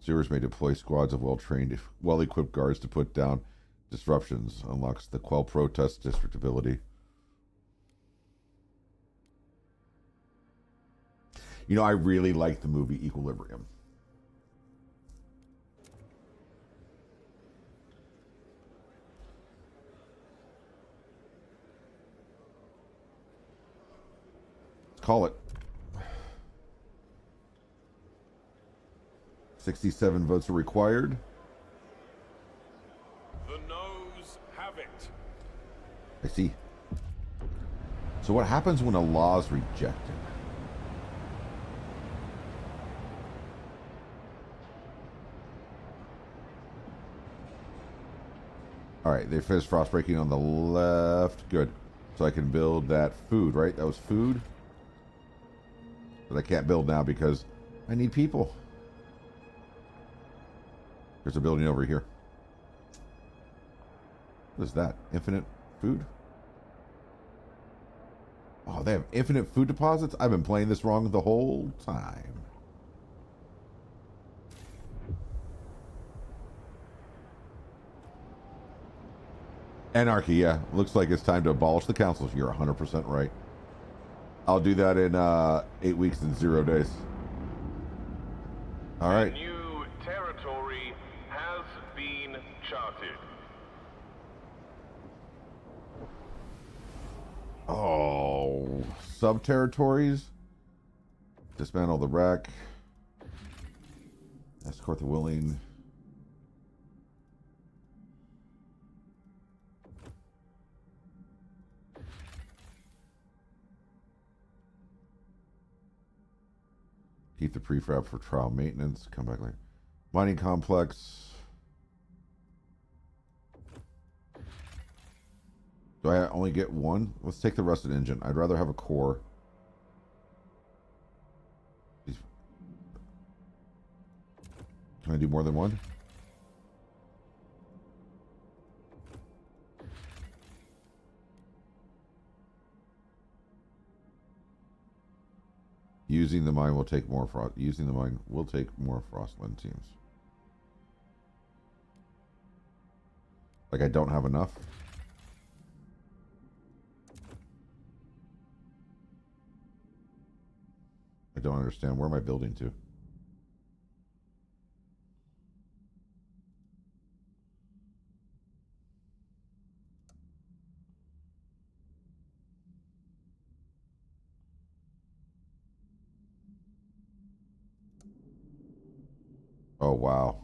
Stewards may deploy squads of well-trained, well-equipped guards to put down disruptions. Unlocks the quell protest district ability. You know, I really like the movie Equilibrium. Let's call it. 67 votes are required. The noes have it. I see. So what happens when a law is rejected? All right, they finished frost breaking on the left. Good. So I can build that food, right? That was food. But I can't build now because I need people. There's a building over here. What is that? Infinite food? Oh, they have infinite food deposits? I've been playing this wrong the whole time. Anarchy, yeah. Looks like it's time to abolish the councils. You're 100% right. I'll do that in 8 weeks and 0 days. All right. New territory has been charted. Oh, sub-territories. Dismantle the wreck. Escort the willing. Keep the prefab for trial maintenance. Come back later. Mining complex. Do I only get one? Let's take the rusted engine. I'd rather have a core. Can I do more than one? Using the mine will take more frost. Using the mine will take more frostland teams. Like I don't have enough. I don't understand. Where am I building to? Oh, wow.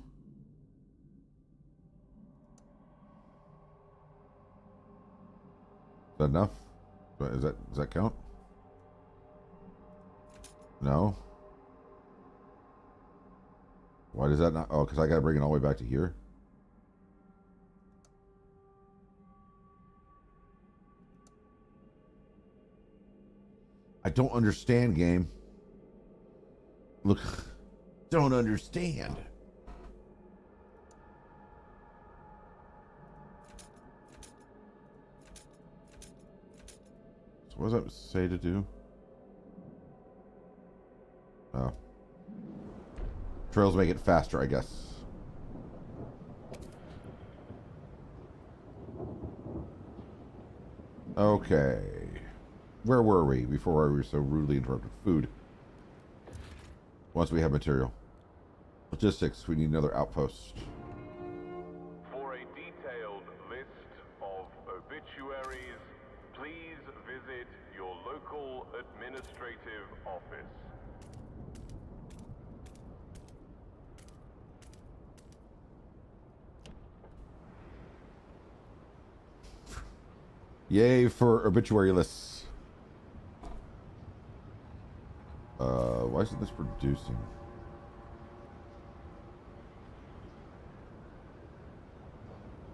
that enough? Does that count? No. Why does that not? Oh, because I got to bring it all the way back to here. I don't understand, game. Look, don't understand. So what does that say to do? Oh. Trails make it faster, I guess. Okay. Where were we before we were so rudely interrupted? Food. Once we have material. Logistics, we need another outpost. For a detailed list of obituaries, please visit your local administrative office. Yay for obituary lists. Why isn't this producing?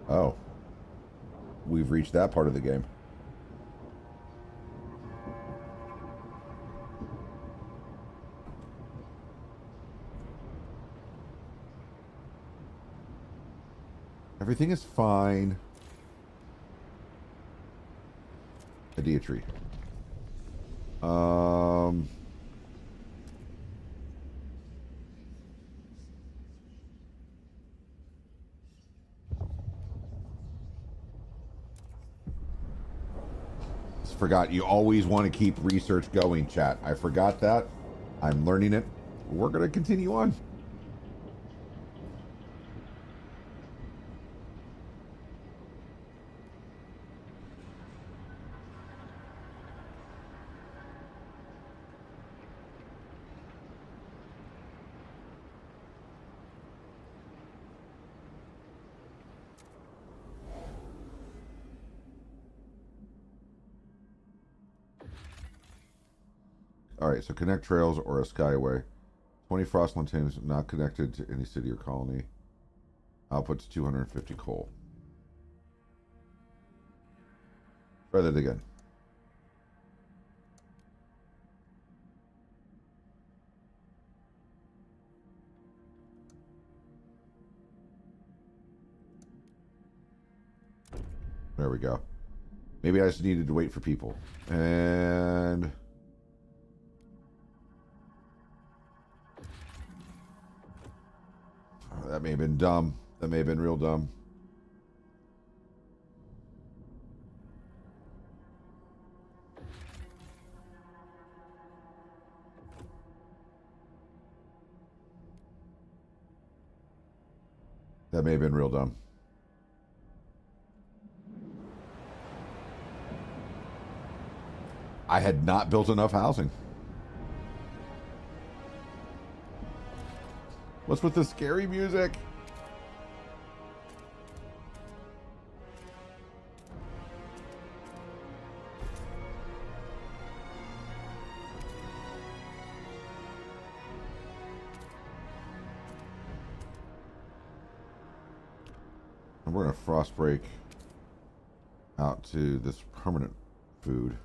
Oh. We've reached that part of the game. Everything is fine. Idea tree. Forgot you always want to keep research going, chat. I forgot that. I'm learning it. We're going to continue on. Alright, so connect trails or a skyway. 20 Frostland teams not connected to any city or colony. Output's 250 coal. Try that again. There we go. Maybe I just needed to wait for people. And... that may have been dumb. That may have been real dumb. That may have been real dumb. I had not built enough housing. What's with the scary music? And we're going to frost break out to this permanent food.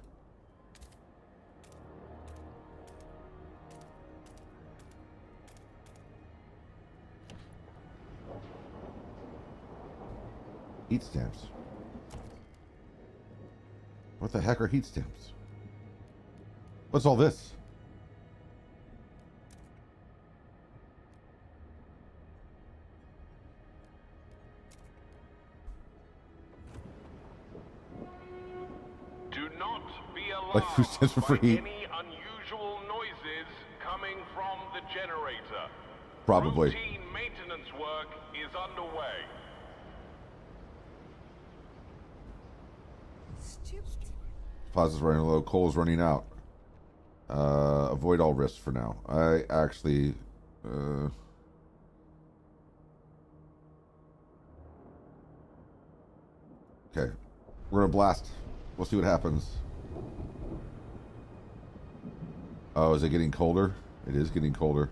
Heat stamps. What the heck are heat stamps? What's all this? Do not be Like food alarmed stamps for by free. any unusual noises coming from the generator. Probably. Routine maintenance work is underway. Plaza's running low. Coal's running out. Avoid all risks for now. I actually... okay. We're gonna blast. We'll see what happens. Oh, is it getting colder? It is getting colder.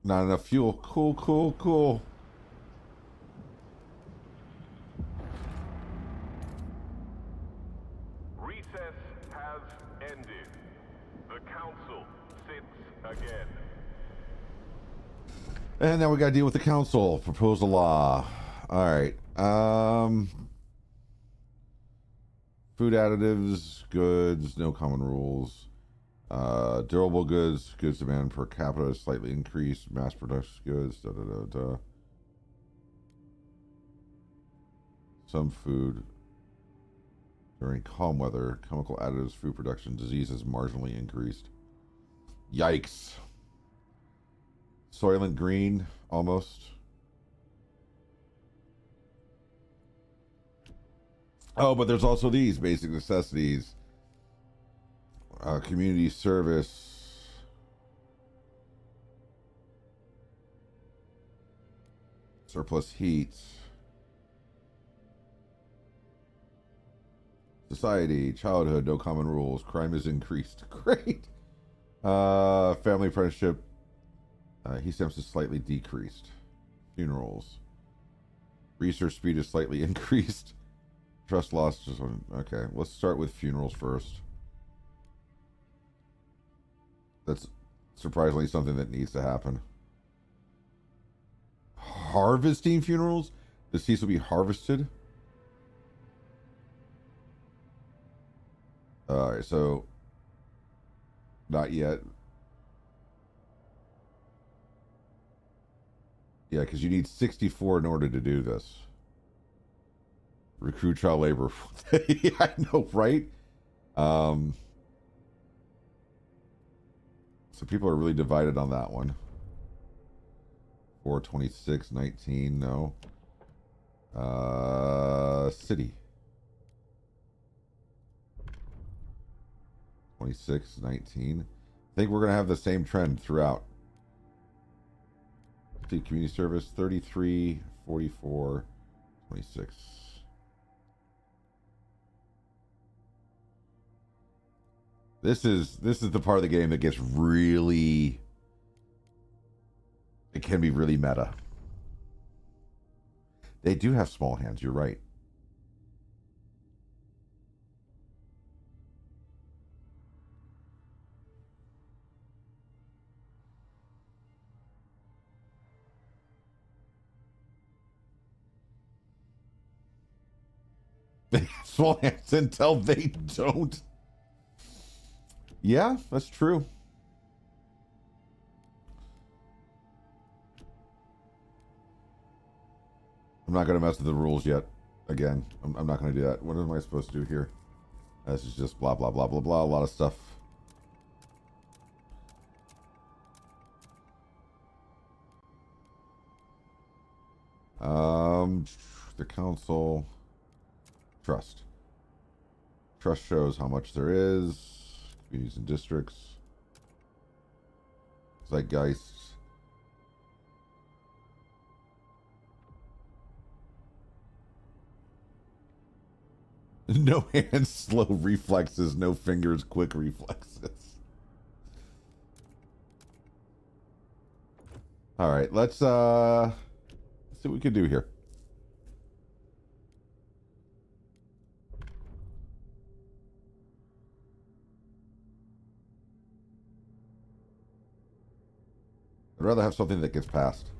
Not enough fuel. Cool, cool, cool. Recess has ended. The council sits again. And now we got to deal with the council. Propose a law. All right. Food additives, goods, no common rules. Durable goods, goods demand per capita slightly increased. Mass production goods, da da da da. Some food during calm weather, chemical additives, food production, diseases marginally increased. Yikes. Soylent Green, almost. Oh, but there's also these basic necessities. Community service. Surplus heat. Society, childhood, no common rules. Crime is increased. Great. Family friendship. Heat stamps is slightly decreased. Funerals. Research speed is slightly increased. Trust loss. Okay, let's start with funerals first. That's surprisingly something that needs to happen. Harvesting funerals? Deceased will be harvested? Alright, so not yet. Yeah, because you need 64 in order to do this. Recruit child labor. Yeah, I know, right? So people are really divided on that one. 426, 19, no. City. 26, 19. I think we're going to have the same trend throughout. See, community service, 33, 44, 26. This is the part of the game that gets really... It can be really meta. They do have small hands, you're right. They have small hands until they don't. Yeah, that's true. I'm not going to mess with the rules yet. Again, I'm not going to do that. What am I supposed to do here? This is just blah, blah, blah, blah, blah. A lot of stuff. The council. Trust. Trust shows how much there is. Communities and districts. Zeitgeist. No hands, slow reflexes. No fingers, quick reflexes. All right, let's see what we can do here. I'd rather have something that gets passed.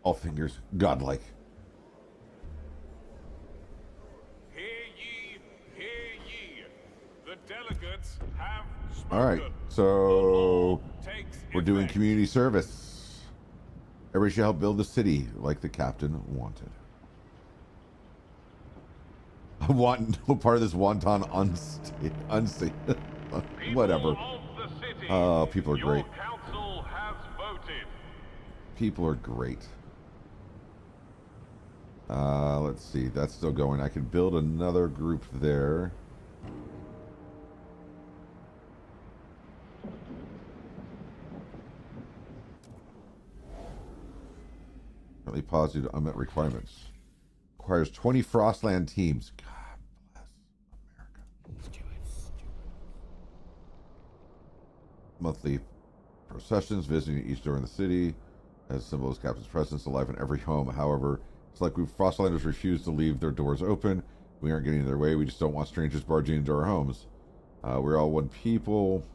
All fingers, godlike. Hear ye, hear ye. The delegates have spoken. All right, so we're doing community service. Everybody should help build the city like the captain wanted. I want no part of this wonton unsafe. Whatever. Oh, people are great. Council has voted. People are great. Let's see. That's still going. I could build another group there. Currently paused due to unmet requirements. Requires 20 Frostland teams. God bless America. Monthly processions visiting each door in the city. As symbol as Captain's presence alive in every home. However, it's like we Frostlanders refuse to leave their doors open. We aren't getting in their way. We just don't want strangers barging into our homes. We're all one people.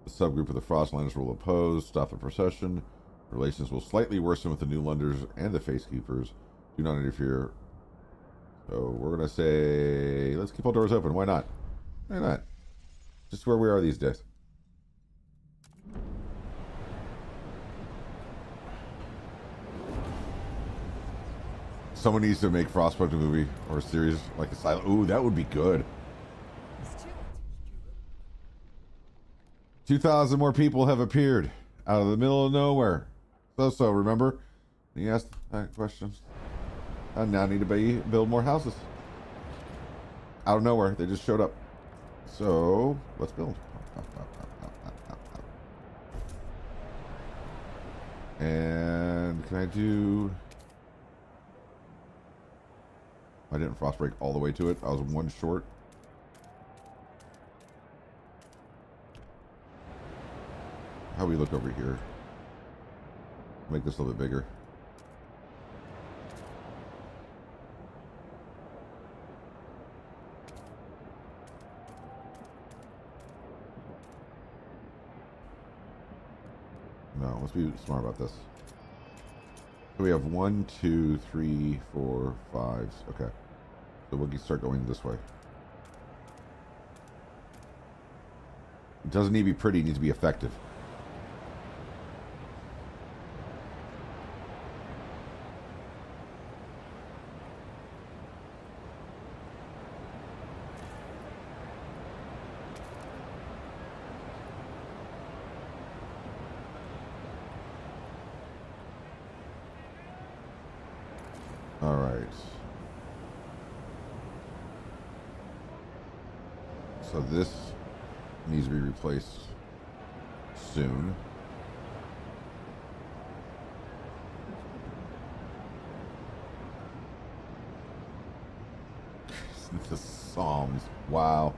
The subgroup of the Frostlanders will oppose. Stop the procession. Relations will slightly worsen with the New Londoners and the Facekeepers. Do not interfere. So we're going to say, let's keep all doors open. Why not? Why not? Just where we are these days. Someone needs to make Frostpunk a movie or a series like a silent. Ooh, that would be good. 2,000 more people have appeared out of the middle of nowhere. So remember? You asked questions. I now need to build more houses. Out of nowhere, they just showed up. So let's build. And can I do? I didn't frost break all the way to it. I was one short. How we look over here? Make this a little bit bigger. No, let's be smart about this. So we have 1, 2, 3, 4, 5. Okay. So we'll start going this way. It doesn't need to be pretty, it needs to be effective. All right. So this needs to be replaced soon. The Psalms. Wow.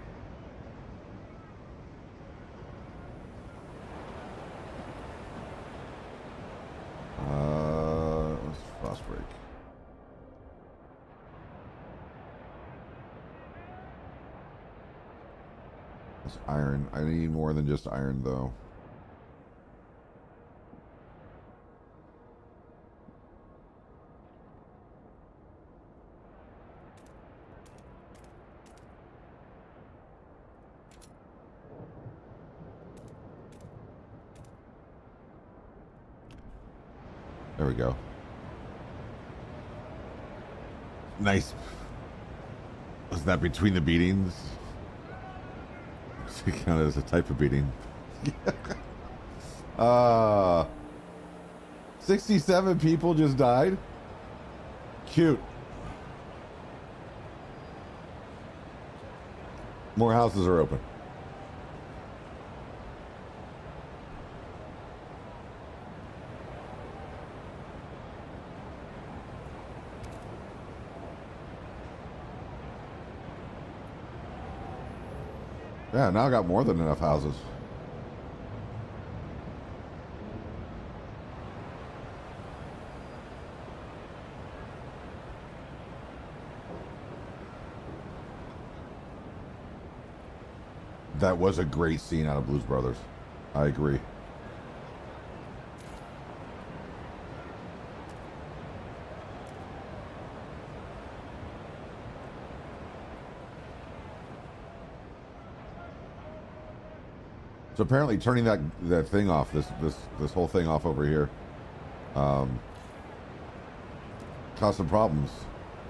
Let's frost break. It's iron. I need more than just iron, though. There we go. Nice. Was that between the beatings? It counted as a type of beating. 67 people just died. Cute. More houses are open. Yeah, now I got more than enough houses. That was a great scene out of Blues Brothers. I agree. So apparently turning that thing off, this whole thing off over here, caused some problems.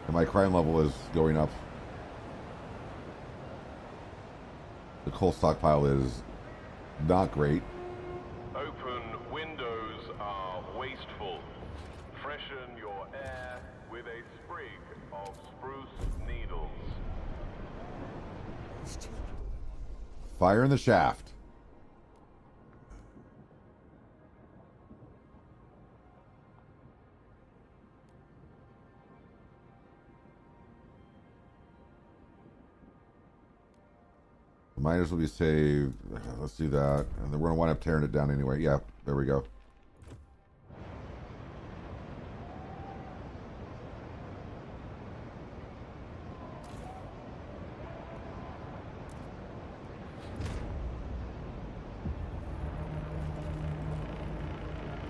And my crime level is going up. The coal stockpile is not great. Open windows are wasteful. Freshen your air with a sprig of spruce needles. Fire in the shaft. Might as well be saved. Let's do that. And then we're going to wind up tearing it down anyway. Yeah, there we go.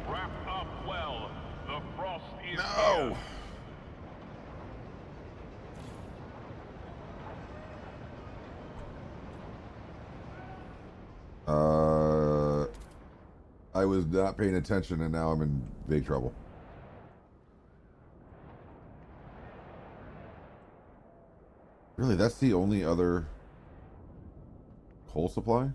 Wrap up well. The frost is No! here. I was not paying attention and now I'm in big trouble. Really, that's the only other coal supply?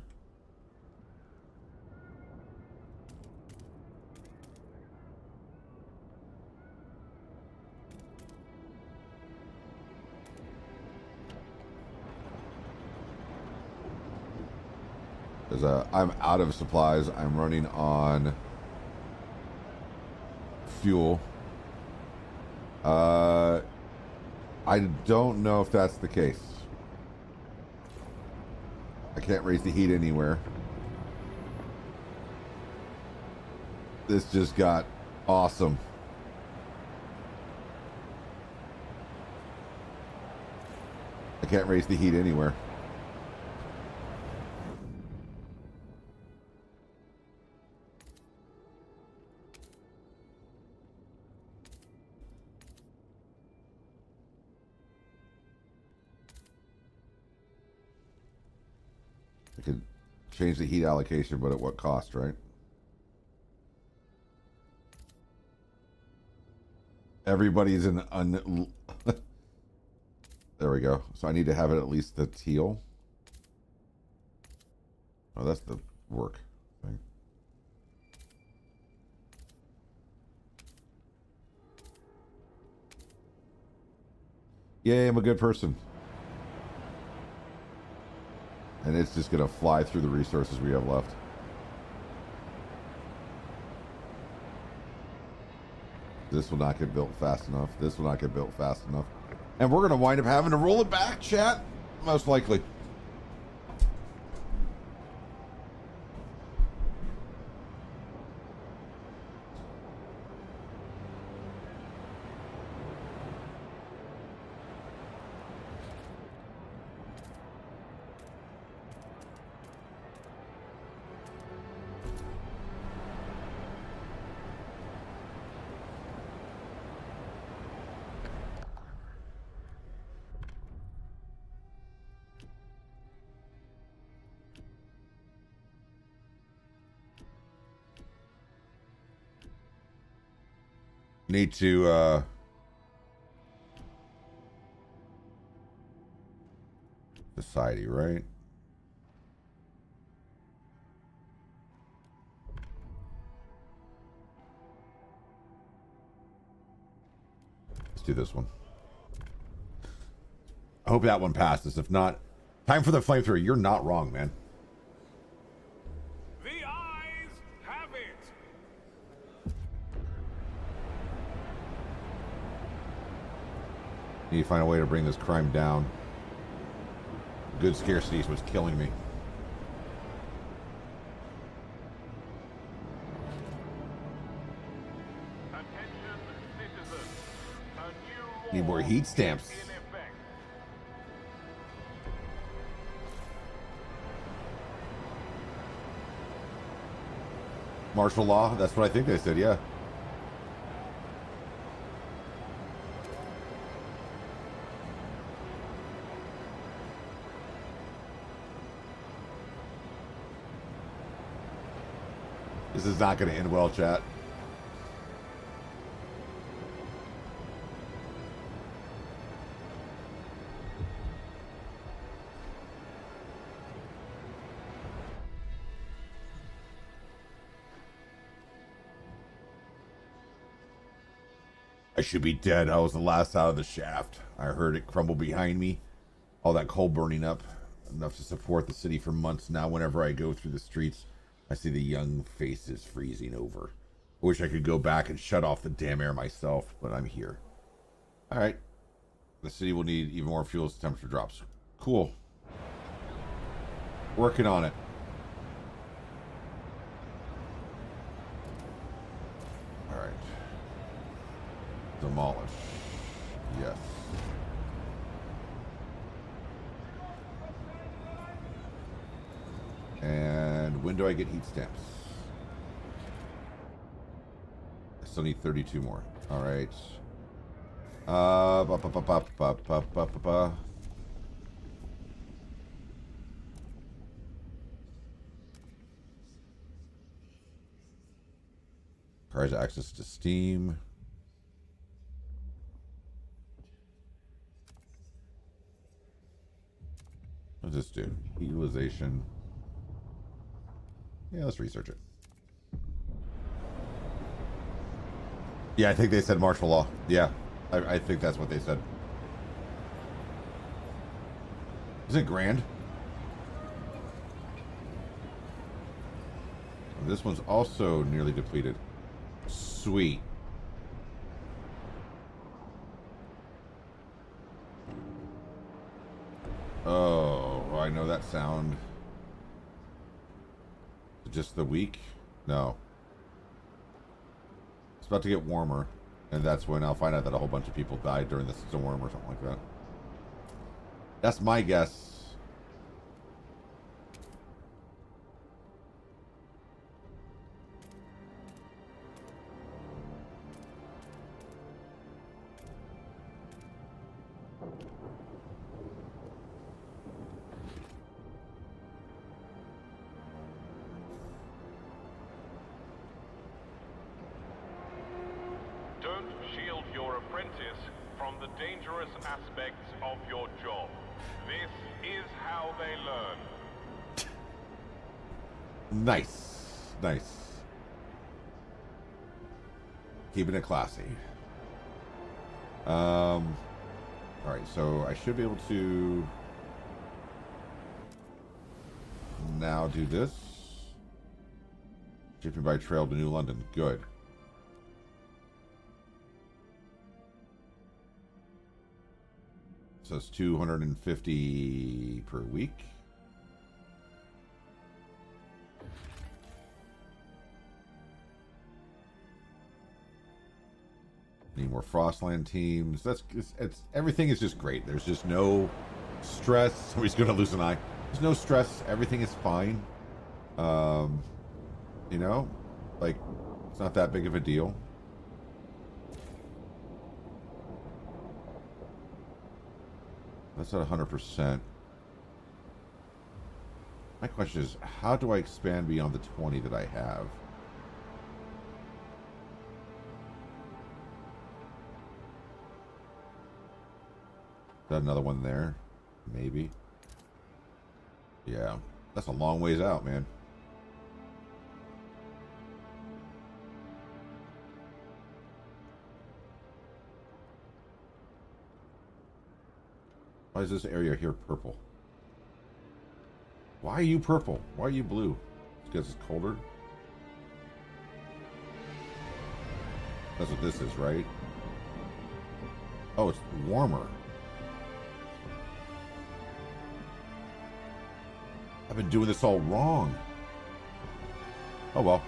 Because I'm out of supplies. I'm running on fuel. I don't know if that's the case. I can't raise the heat anywhere. This just got awesome. I can't raise the heat anywhere. I could change the heat allocation, but at what cost, right? Everybody's in there we go. So I need to have it at least the teal. Oh, that's the work thing. Yay, I'm a good person. And it's just going to fly through the resources we have left. This will not get built fast enough. This will not get built fast enough. And we're going to wind up having to roll it back, chat. Most likely. Need to society, right? Let's do this one. I hope that one passes. If not, time for the flamethrower. You're not wrong, man. The eyes have it. Need to find a way to bring this crime down. Good scarcity is what's killing me. Attention, citizens. A new Need more law heat is stamps. in effect. Martial law? That's what I think they said, yeah. This is not going to end well, chat. I should be dead. I was the last out of the shaft. I heard it crumble behind me. All that coal burning up. Enough to support the city for months now. Whenever I go through the streets, I see the young faces freezing over. I wish I could go back and shut off the damn air myself, but I'm here. Alright. The city will need even more fuel as the temperature drops. Cool. Working on it. All right. Demolish. Yes. And when do I get heat stamps? I still need 32 more. All right. Ba, ba, ba, ba, ba, ba, ba, ba, ba. Requires access to Steam. What does this do? Utilization. Yeah, let's research it. Yeah, I think they said martial law. Yeah, I think that's what they said. Isn't it grand? This one's also nearly depleted. Sweet. Oh, I know that sound. Just the week? No. It's about to get warmer, and that's when I'll find out that a whole bunch of people died during the storm or something like that. That's my guess. Don't shield your apprentice from the dangerous aspects of your job. This is how they learn. Nice. Nice. Keeping it classy. Alright, so I should be able to now do this. Shipping by trail to New London. Good. So it's 250 per week. Need more Frostland teams. It's everything is just great. There's just no stress. Somebody's gonna lose an eye. There's no stress. Everything is fine. You know, like it's not that big of a deal. That's at 100%. My question is, how do I expand beyond the 20 that I have? Is that another one there? Maybe. Yeah, that's a long ways out, man. Why is this area here purple? Why are you purple? Why are you blue? It's because it's colder? That's what this is, right? Oh, it's warmer. I've been doing this all wrong. Oh well.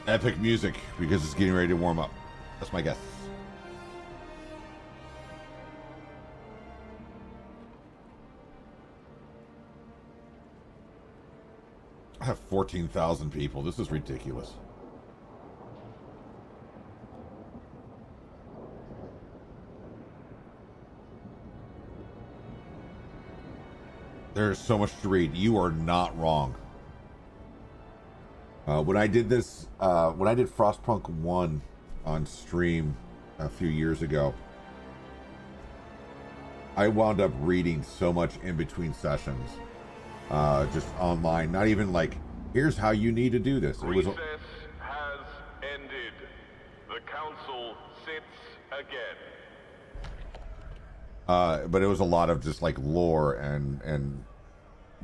Epic music, because it's getting ready to warm up. That's my guess. I have 14,000 people. This is ridiculous. There's so much to read. You are not wrong. When I did this, when I did Frostpunk 1 on stream a few years ago, I wound up reading so much in between sessions, just online. Not even like, here's how you need to do this. It was. Recess has ended. The council sits again. But it was a lot of just like lore and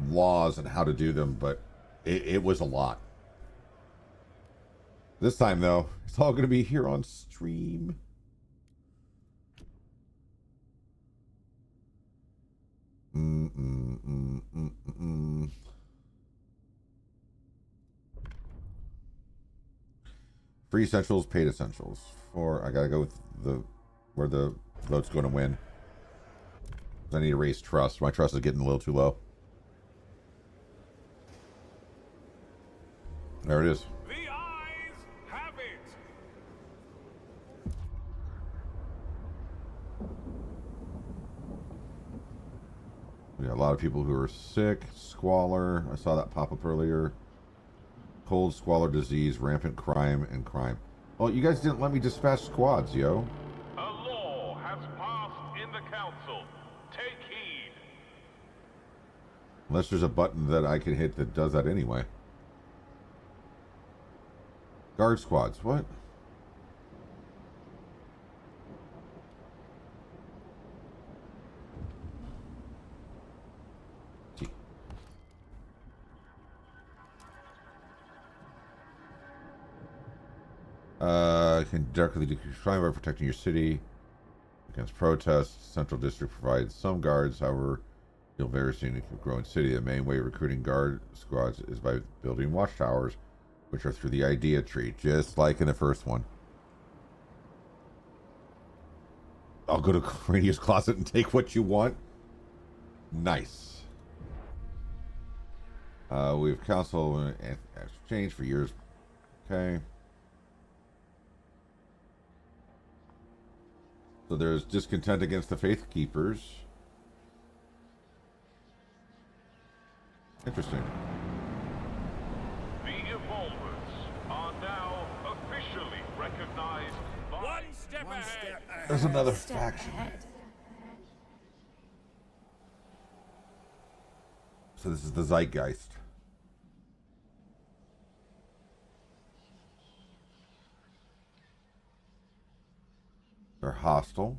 laws and how to do them. But it was a lot. This time, though, it's all going to be here on stream. Free essentials, paid essentials. I gotta go with where the vote's going to win. I need to raise trust. My trust is getting a little too low. There it is. The eyes have it. We got a lot of people who are sick. Squalor. I saw that pop up earlier. Cold, squalor, disease, rampant crime, and crime. Well, you guys didn't let me dispatch squads, yo. A law has passed in the council. Take heed. Unless there's a button that I can hit that does that anyway. Guard squads, what? Can directly decrease crime by protecting your city against protests. Central District provides some guards, however, you'll very soon grow in city. The main way of recruiting guard squads is by building watchtowers, which are through the idea tree, just like in the first one. I'll go to Cranio's closet and take what you want. Nice. We've counsel and exchange for years. Okay. So there's discontent against the Faith Keepers. Interesting. The Evolvers are now officially recognized by... One step ahead. There's another faction. So this is the Zeitgeist. They're hostile.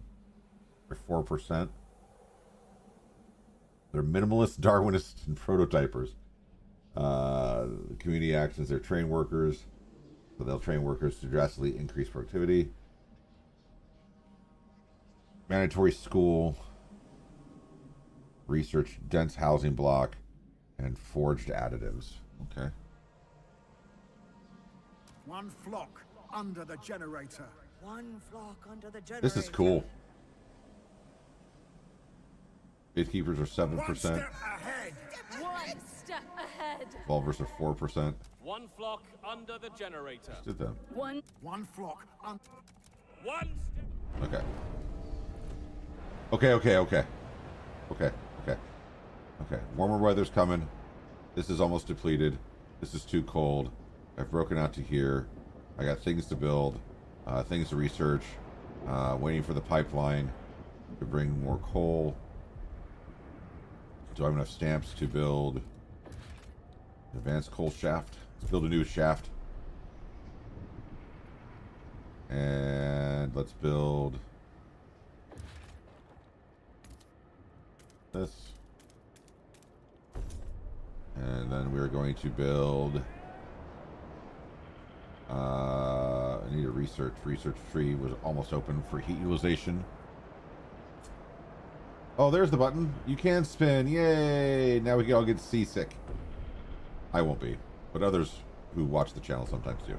They're 4%. They're minimalist, Darwinist, and prototypers. Community actions, they're train workers. So they'll train workers to drastically increase productivity. Mandatory school. Research, dense housing block, and forged additives. Okay. One flock under the generator. One flock under the generator. This is cool. Gatekeepers are 7%. One step ahead. One step ahead. Evolvers are 4%. One flock under the generator. Just did that. One Flock under. One step. Okay. Okay. Warmer weather's coming. This is almost depleted. This is too cold. I've broken out to here. I got things to build, things to research, waiting for the pipeline to bring more coal. Do I have enough stamps to build advanced coal shaft? Let's build a new shaft. And let's build this. And then we're going to build I need a research tree was almost open for heat utilization. Oh, there's the button. You can spin. Yay! Now we can all get seasick. I won't be, but others who watch the channel sometimes do.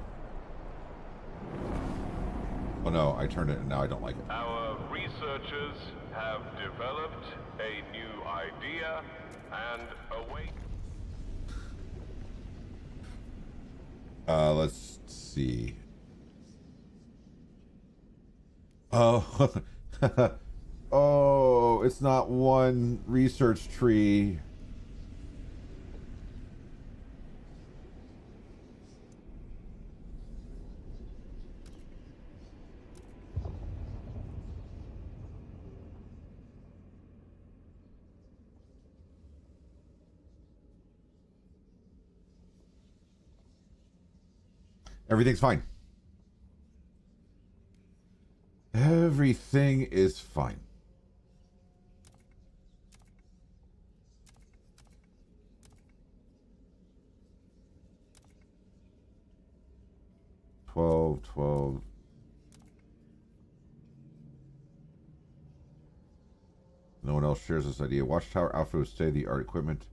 Oh no, I turned it and now I don't like it. Our researchers have developed a new idea and await... Let's see. Oh, oh, it's not one research tree. Everything's fine. Everything is fine. 12, 12. No one else shares this idea. Watchtower outfit with state-of-the-art equipment.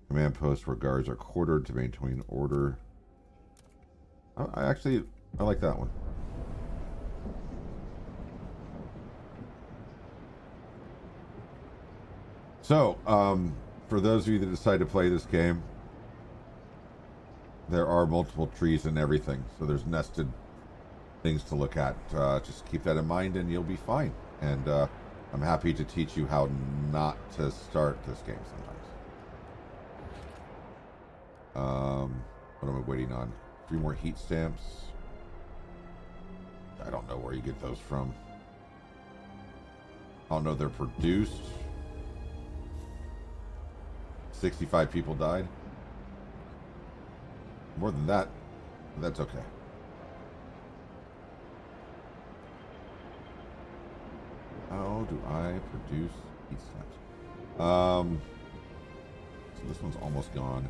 Command post where guards are quartered to maintain order. I like that one. So, for those of you that decide to play this game, there are multiple trees and everything. So there's nested things to look at. Just keep that in mind and you'll be fine. And I'm happy to teach you how not to start this game sometimes. What am I waiting on? 3 more heat stamps. I don't know where you get those from. I don't know they're produced. 65 people died. More than that, but that's okay. How do I produce heat stamps? So this one's almost gone.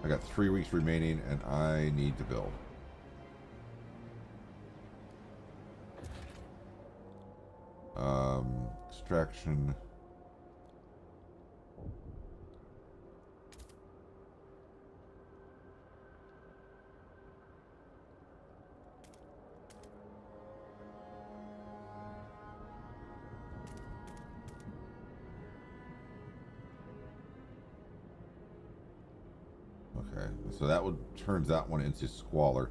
I got 3 weeks remaining and I need to build. Extraction. Okay, so that would turns that one into squalor.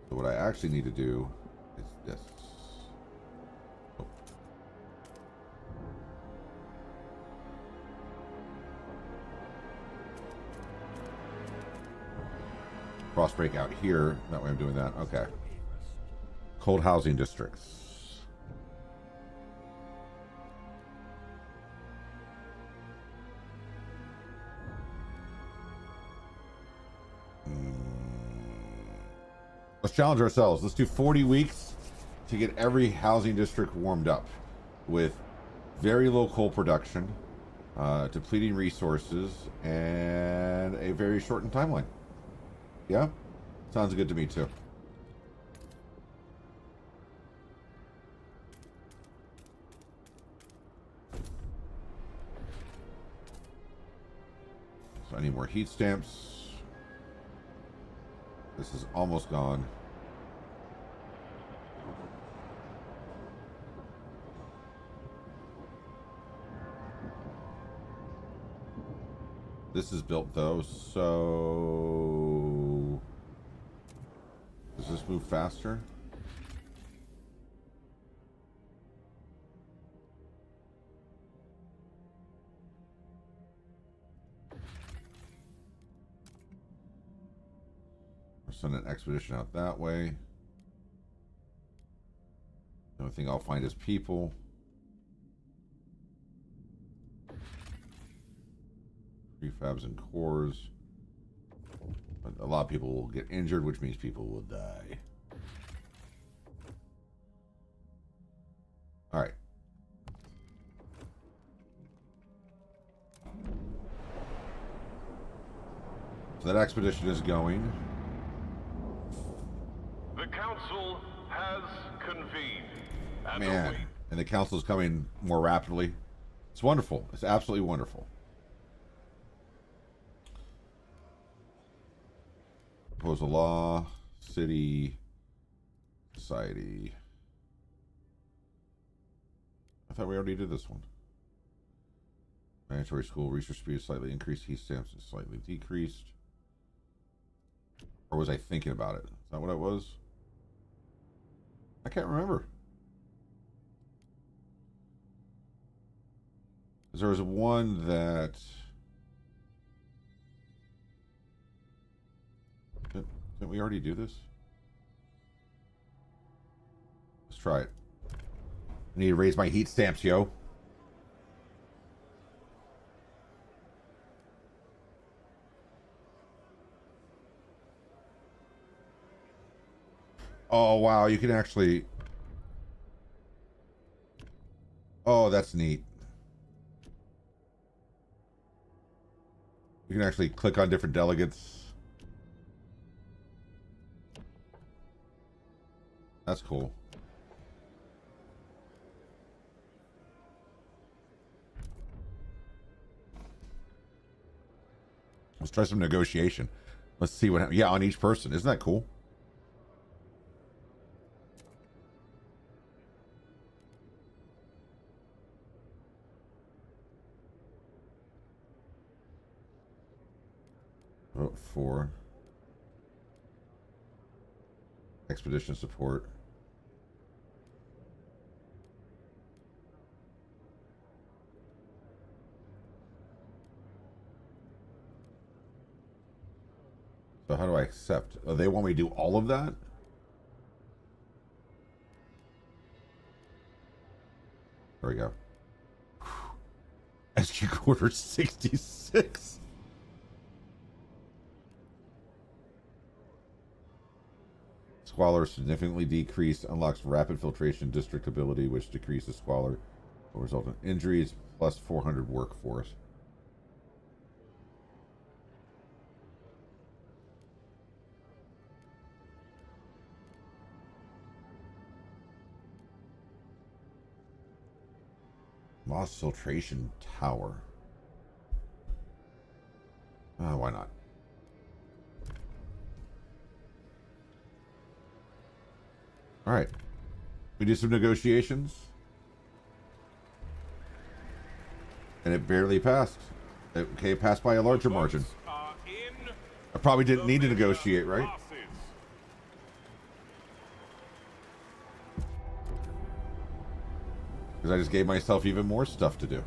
So what I actually need to do is this. Oh. Frost break out here. That way I'm doing that. Okay. Cold housing districts. Let's challenge ourselves. Let's do 40 weeks to get every housing district warmed up with very low coal production, depleting resources, and a very shortened timeline. Yeah? Sounds good to me too. So I need more heat stamps. This is almost gone. This is built though, so does this move faster? Send an expedition out that way. The only thing I'll find is people. Prefabs and cores. But a lot of people will get injured, which means people will die. All right. So that expedition is going. The council has convened. And Man, await and the council is coming more rapidly. It's wonderful. It's absolutely wonderful. Proposal law, city, society. I thought we already did this one. Mandatory school research speed is slightly increased. Heat stamps is slightly decreased. Or was I thinking about it? Is that what it was? I can't remember. There was one that... Didn't we already do this? Let's try it. I need to raise my heat stamps, yo. Oh, wow. You can actually... Oh, that's neat. You can actually click on different delegates. That's cool. Let's try some negotiation. Let's see what happens. Yeah, on each person. Isn't that cool? Oh, 4. Expedition support. So how do I accept? Oh, they want me to do all of that? There we go. SQ quarter 66. Squalor significantly decreased, unlocks rapid filtration district ability, which decreases squalor, will result in injuries, plus 400 workforce. Moss filtration tower. Why not? All right. We do some negotiations. And it barely passed. Okay, it passed by a larger margin. I probably didn't need to negotiate, right? Because I just gave myself even more stuff to do.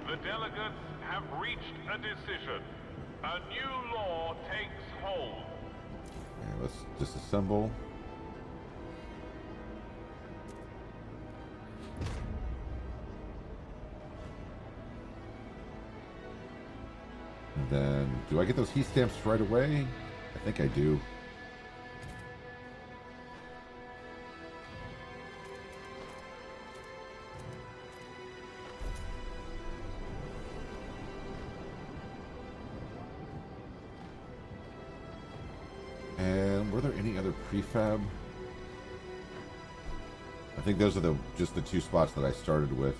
The delegates have reached a decision. A new law takes hold. Okay, let's disassemble. And then, do I get those heat stamps right away? I think I do. And were there any other prefab? I think those are just the 2 spots that I started with.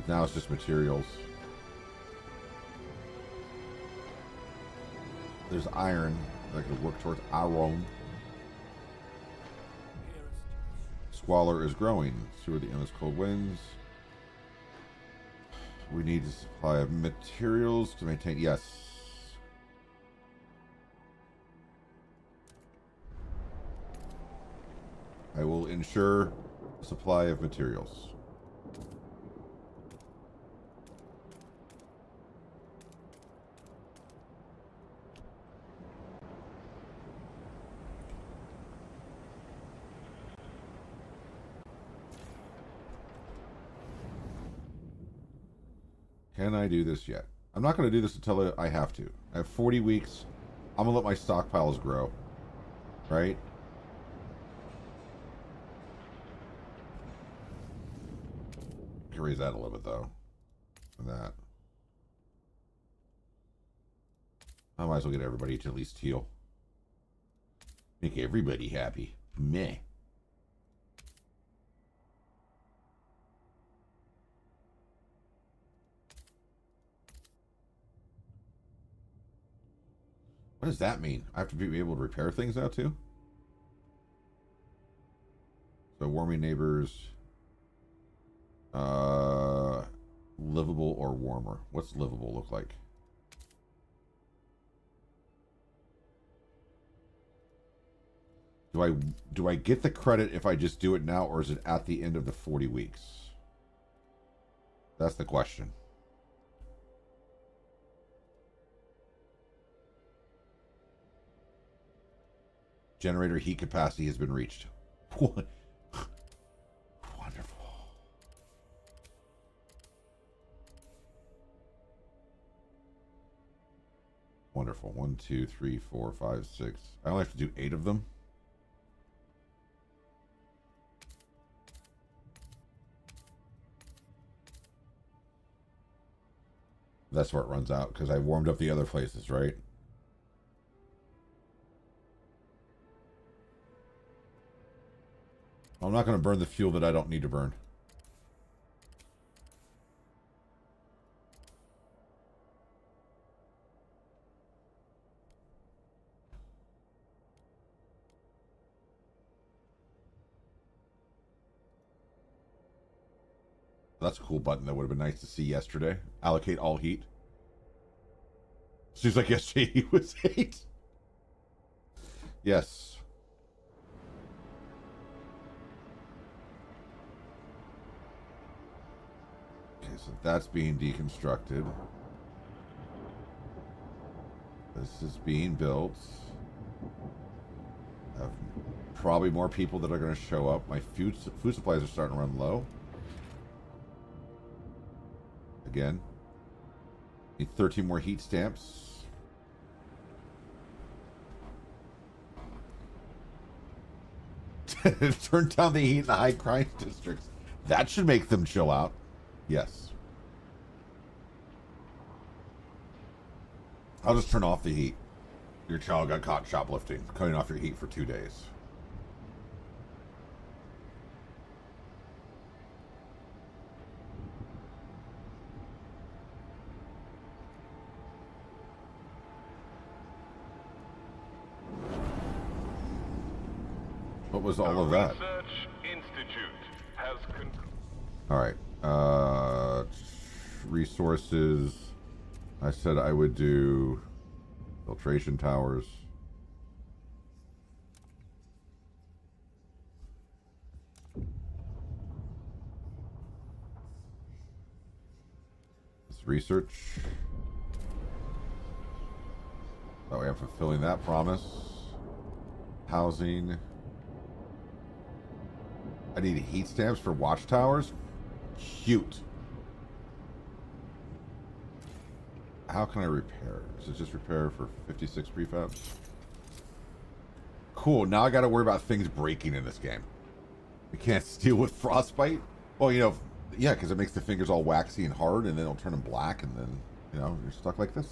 Now it's just materials. There's iron that I could work towards. Iron. Squalor is growing. Sewer the endless cold winds. We need a supply of materials to maintain. Yes. I will ensure a supply of materials. Can I do this yet? I'm not going to do this until I have to. I have 40 weeks. I'm going to let my stockpiles grow. Right? I can raise that a little bit, though. And that. I might as well get everybody to at least heal. Make everybody happy. Meh. What does that mean? I have to be able to repair things now too? So warming neighbors. Livable or warmer. What's livable look like? Do I get the credit if I just do it now, or is it at the end of the 40 weeks? That's the question. Generator heat capacity has been reached. What? Wonderful. Wonderful. 1, 2, 3, 4, 5, 6. I only have to do 8 of them. That's where it runs out, because I warmed up the other places, right? I'm not going to burn the fuel that I don't need to burn. That's a cool button that would have been nice to see yesterday. Allocate all heat. Seems like yesterday he was 8. Yes. Okay, so that's being deconstructed. This is being built. I have probably more people that are going to show up. My food supplies are starting to run low. Again. Need 13 more heat stamps. Turn down the heat in the high crime districts. That should make them chill out. Yes. I'll just turn off the heat. Your child got caught shoplifting. Cutting off your heat for 2 days. What was all of that? Research Institute has All right. Resources. I said I would do filtration towers. This research. That way I'm fulfilling that promise. Housing. I need heat stamps for watchtowers. Cute. How can I repair? Is it just repair for 56 prefabs? Cool. Now I got to worry about things breaking in this game. I can't steal with frostbite. Well, you know, yeah, because it makes the fingers all waxy and hard, and then it'll turn them black, and then, you know, you're stuck like this.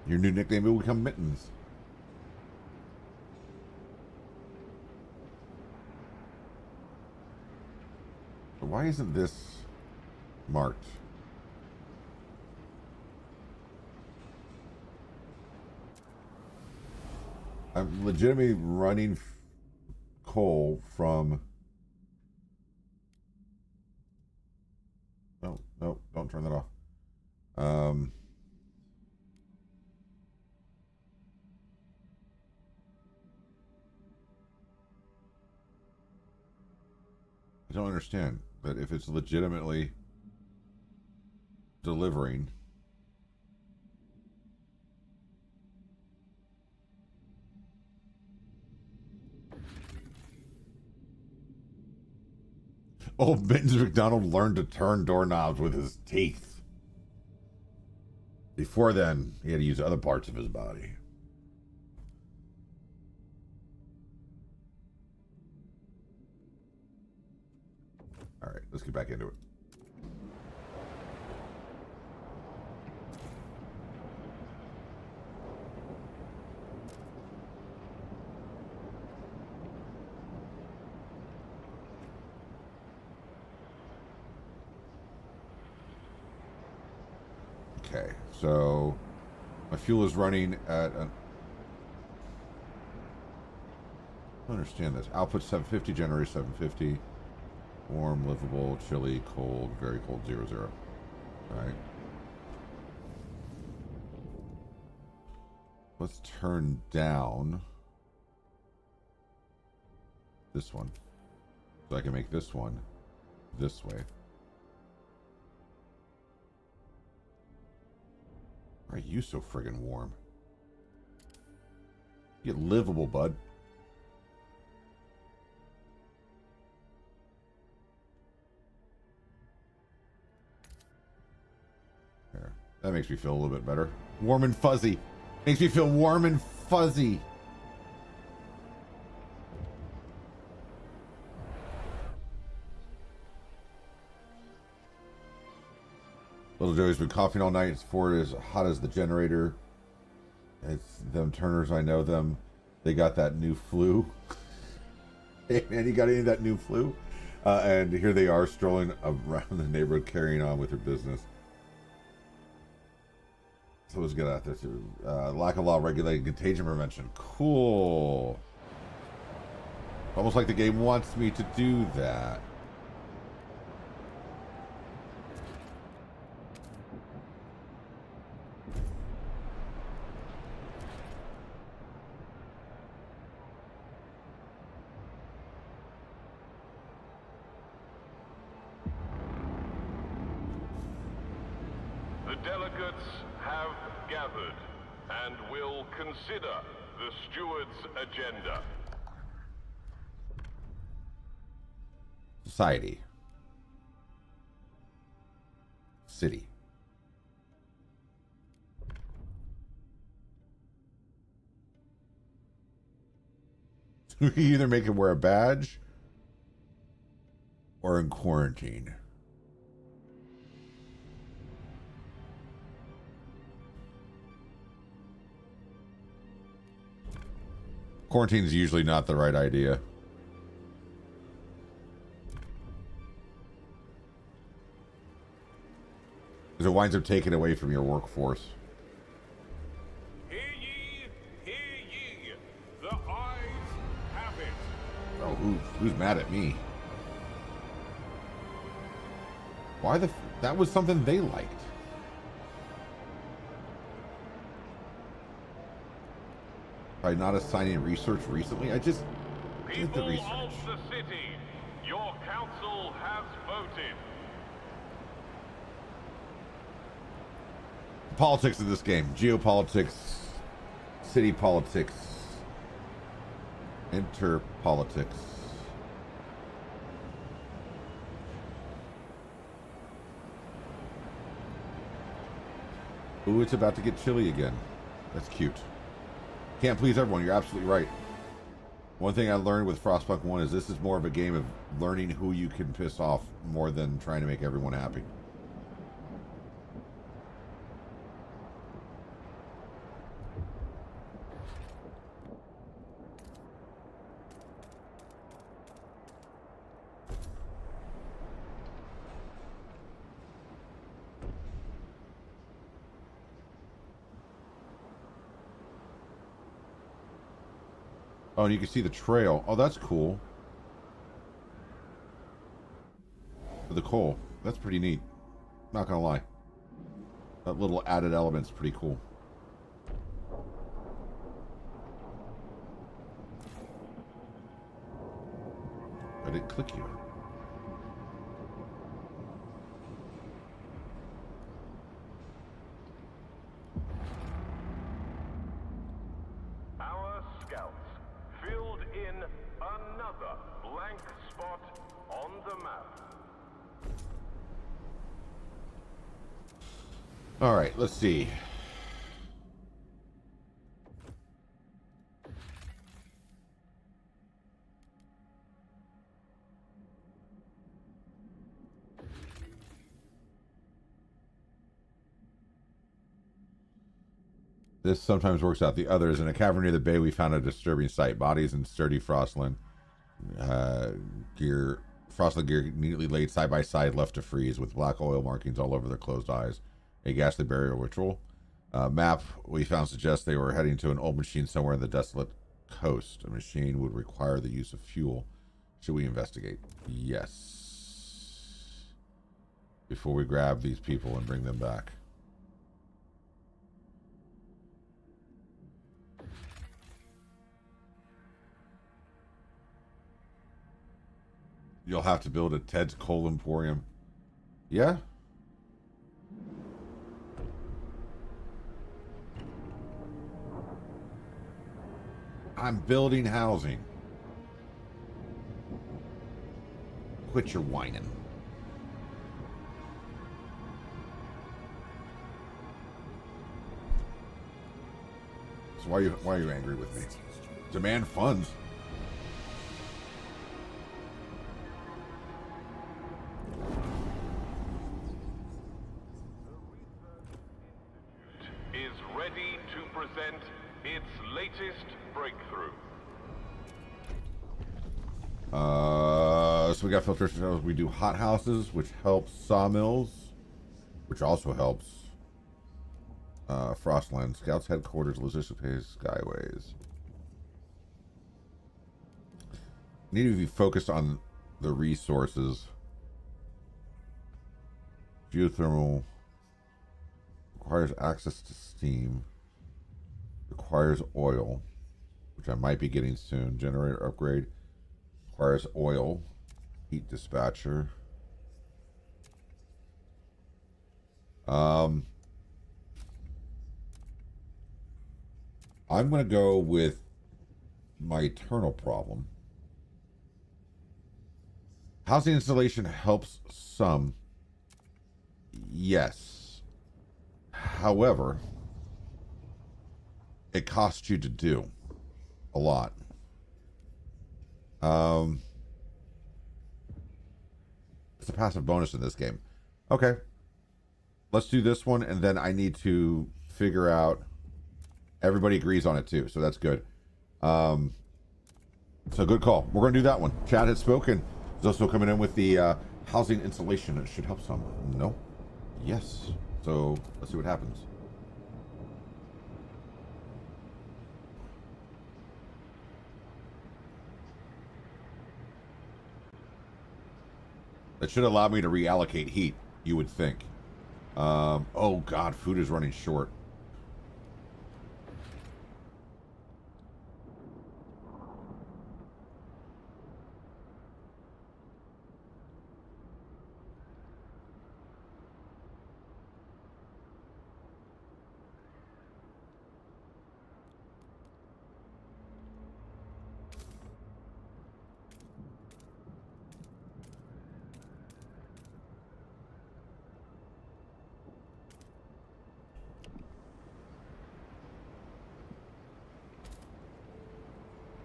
Your new nickname will become Mittens. But why isn't this marked? I'm legitimately running coal from... No, no, don't turn that off. I don't understand. But if it's legitimately delivering... Old Mittens McDonald learned to turn doorknobs with his teeth. Before then, he had to use other parts of his body. All right, let's get back into it. Okay, so my fuel is running at an... I don't understand this. Output 750, generator 750. Warm, livable, chilly, cold, very cold, 00. Alright. Let's turn down this one. So I can make this one this way. Why are you so friggin' warm? Get livable, bud. There. That makes me feel a little bit better. Warm and fuzzy. Makes me feel warm and fuzzy. Little Joey's been coughing all night. It's for as hot as the generator. It's them Turners. I know them. They got that new flu. Hey man, you got any of that new flu? And here they are strolling around the neighborhood, carrying on with their business. So let's get out there too. Lack of law regulating contagion prevention. Cool. Almost like the game wants me to do that. The delegates have gathered and will consider the steward's agenda. Society. City. You can either make him wear a badge or in quarantine. Quarantine is usually not the right idea. Because it winds up taking away from your workforce. Hear ye, hear ye. The eyes have it. Oh, who's mad at me? Why that was something they liked. By not assigning research recently, I just did the People research. of the city, your council has voted. Politics of this game: geopolitics, city politics, interpolitics. Ooh, it's about to get chilly again. That's cute. Can't please everyone. You're absolutely right. One thing I learned with Frostpunk 1 is this is more of a game of learning who you can piss off more than trying to make everyone happy. Oh, and you can see the trail. Oh, that's cool. For the coal. That's pretty neat. Not gonna lie. That little added element's pretty cool. I didn't click you. Our scouts filled in another blank spot on the map. All right, let's see. This sometimes works out the others. In a cavern near the bay, we found a disturbing sight. Bodies in sturdy Frostland gear. Frostland gear neatly laid side by side, left to freeze, with black oil markings all over their closed eyes. A ghastly burial ritual. Map we found suggests they were heading to an old machine somewhere in the desolate coast. A machine would require the use of fuel. Should we investigate? Yes. Before we grab these people and bring them back. You'll have to build a Ted's Coal Emporium. Yeah? I'm building housing. Quit your whining. So why are you angry with me? Demand funds. So we got filtration cells. We do hot houses, which helps sawmills, which also helps Frostland. Scouts headquarters, logistics pays, skyways. Need to be focused on the resources. Geothermal requires access to steam. Requires oil, which I might be getting soon. Generator upgrade requires oil. Heat dispatcher. I'm going to go with my eternal problem. Housing installation helps some. Yes. However, it costs you to do a lot. It's a passive bonus in this game. Okay. Let's do this one, and then I need to figure out... Everybody agrees on it, too, so that's good. So good call. We're going to do that one. Chad had spoken. He's also coming in with the housing insulation. It should help some. No? Yes. So let's see what happens. That should allow me to reallocate heat, you would think. Oh god, food is running short.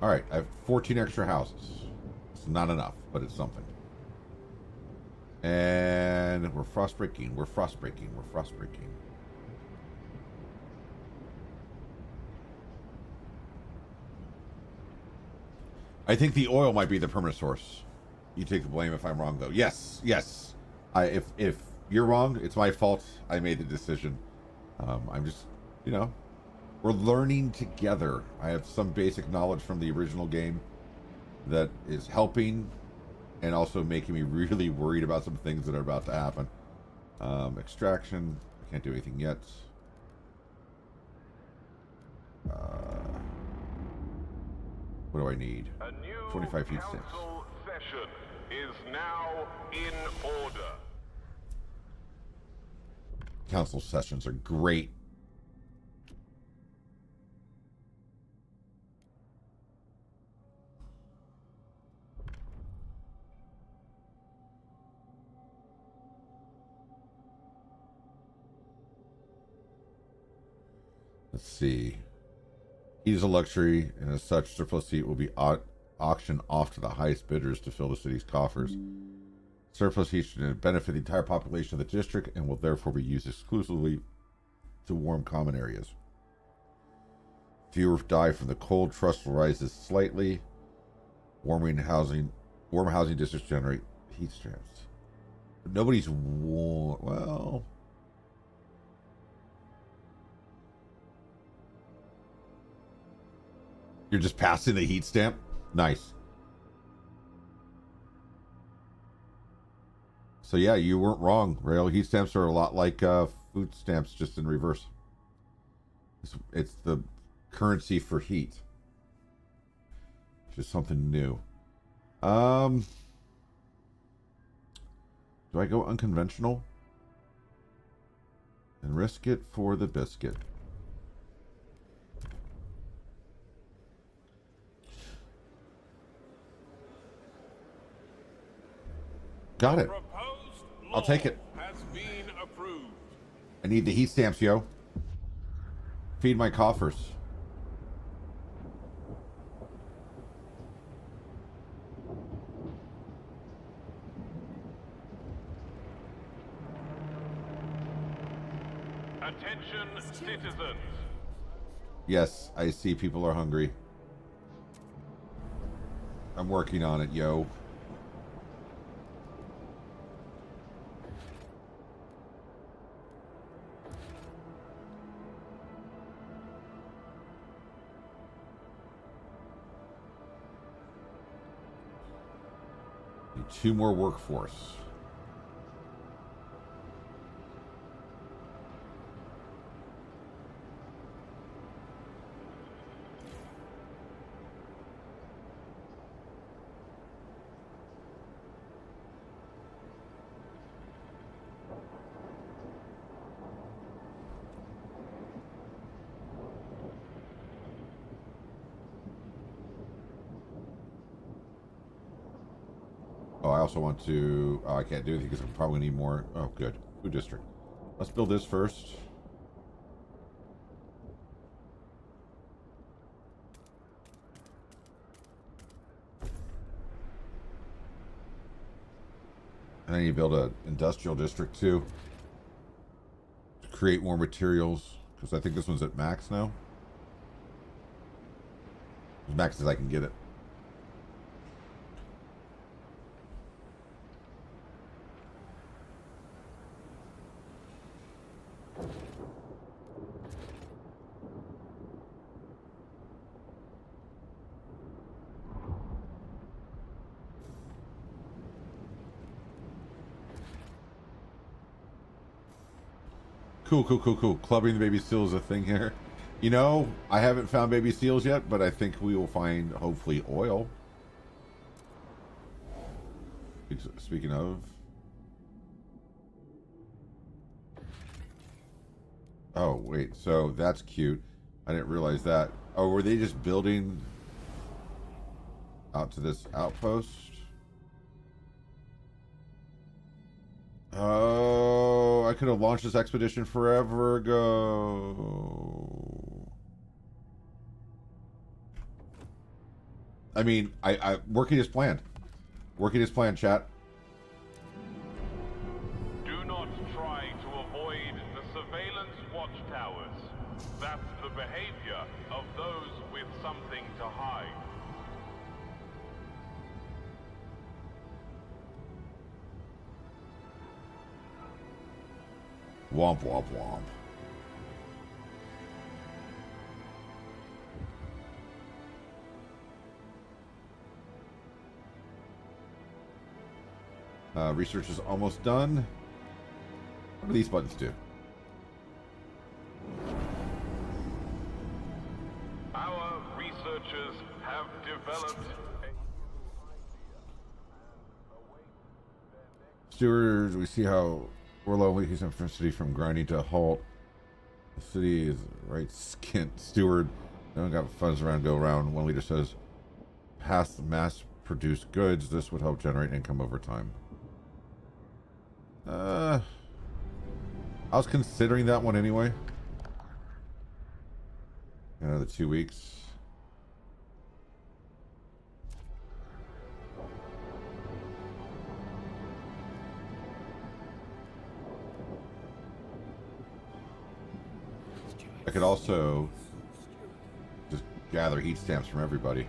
All right, I have 14 extra houses. It's not enough, but it's something. And we're frost breaking. We're frost breaking. We're frost breaking. I think the oil might be the permanent source. You take the blame if I'm wrong, though. Yes, yes. If you're wrong, it's my fault. I made the decision. I'm just, you know, we're learning together. I have some basic knowledge from the original game that is helping and also making me really worried about some things that are about to happen. Extraction. I can't do anything yet. What do I need? 25 heat sticks. Council session is now in order. Council sessions are great. Let's see. Heat is a luxury, and as such, surplus heat will be auctioned off to the highest bidders to fill the city's coffers. Surplus heat should benefit the entire population of the district and will therefore be used exclusively to warm common areas. Fewer die from the cold. Trust rises slightly. Warm housing districts generate heat stamps. But nobody's warm. Well, you're just passing the heat stamp? Nice. So yeah, you weren't wrong, Rail. Heat stamps are a lot like food stamps, just in reverse. It's the currency for heat. Just something new. Do I go unconventional? And risk it for the biscuit. Got it. I'll take it. Has been approved. I need the heat stamps, yo. Feed my coffers. Attention, citizens. Yes, I see people are hungry. I'm working on it, yo. Need 2 more workforce. Oh, I also want to... Oh, I can't do it because I'm probably need more... Oh, good. Food district. Let's build this first. And I need to build an industrial district, too. To create more materials. Because I think this one's at max now. As max as I can get it. Cool. Clubbing the baby seal is a thing here. You know, I haven't found baby seals yet, but I think we will find, hopefully, oil. Speaking of... Oh, wait. So, that's cute. I didn't realize that. Oh, were they just building out to this outpost? Oh, I could have launched this expedition forever ago. I mean, I working as planned. Working as planned, chat. Do not try to avoid the surveillance watchtowers. That's the behavior of those with something to hide. Womp womp womp. Research is almost done. What do these buttons do? Our researchers have developed Stewards, we see how we're low weakness in the city from grinding to a halt. The city is right skint. Steward, no one got funds around to go around. One leader says, past mass-produced goods. This would help generate income over time. I was considering that one anyway. Another 2 weeks. I could also just gather heat stamps from everybody.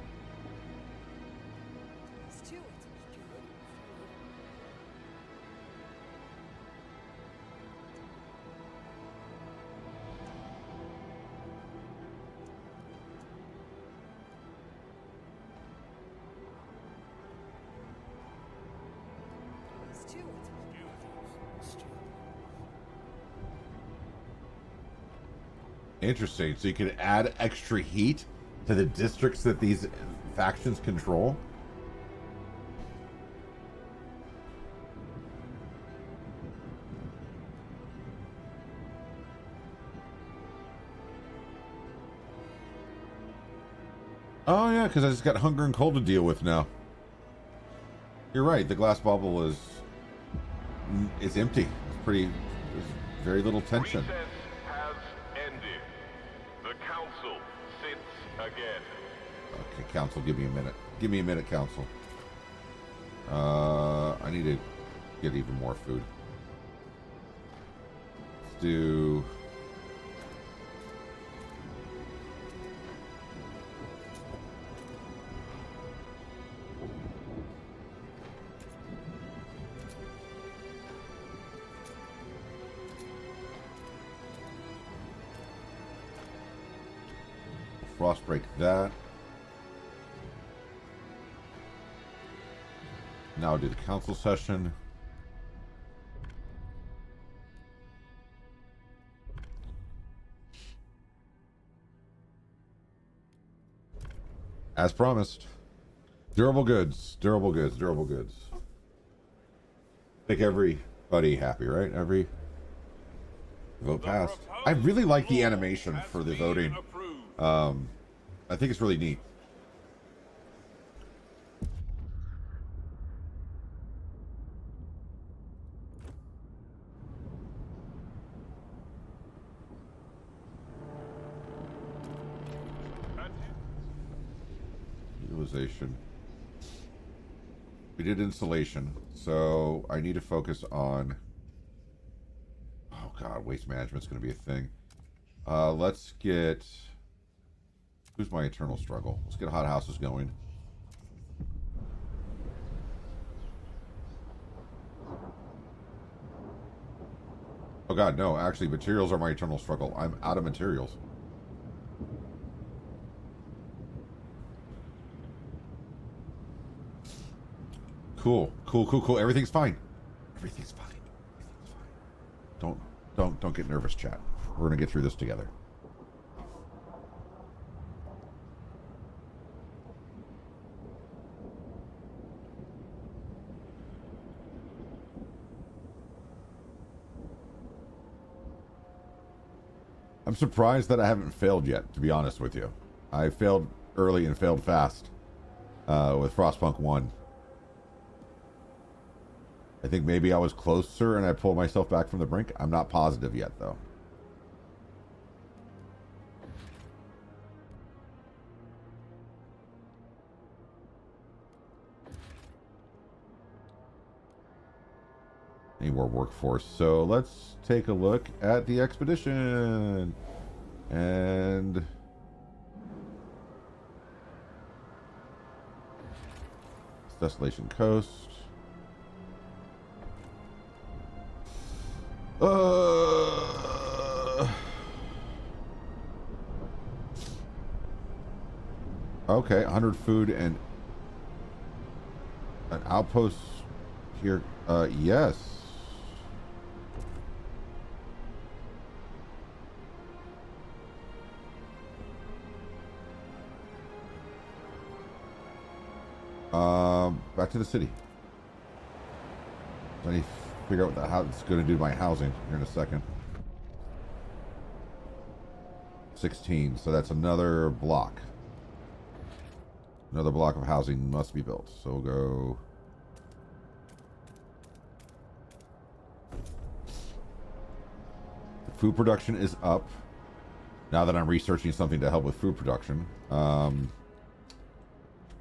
Interesting. So you could add extra heat to the districts that these factions control? Oh yeah, because I just got hunger and cold to deal with now. You're right. The glass bubble is empty. It's pretty. There's very little tension. Recess has ended. The council sits again. Okay, council, give me a minute. Give me a minute, council. I need to get even more food. Let's do. frost break that. Now I'll do the council session. As promised. Durable goods, durable goods, durable goods. Make everybody happy, right? Every vote passed. I really like the animation for the voting. I think it's really neat. Utilization. We did installation, so I need to focus on... Oh god, waste management's going to be a thing. Let's get... Who's my eternal struggle? Let's get hot houses going. Oh god, no, actually materials are my eternal struggle. I'm out of materials. Cool, cool, cool, cool. Everything's fine. Everything's fine. Everything's fine. Don't get nervous, chat. We're gonna get through this together. I'm surprised that I haven't failed yet, to be honest with you. I failed early and failed fast with Frostpunk 1. I think maybe I was closer and I pulled myself back from the brink. I'm not positive yet, though. Need more workforce. So let's take a look at the expedition. And... Desolation Coast. Okay, 100 food and an outpost here. Yes. Back to the city. I need to figure out how it's going to do my housing here in a second. 16, so that's another block. Another block of housing must be built. So we'll go... The food production is up. Now that I'm researching something to help with food production.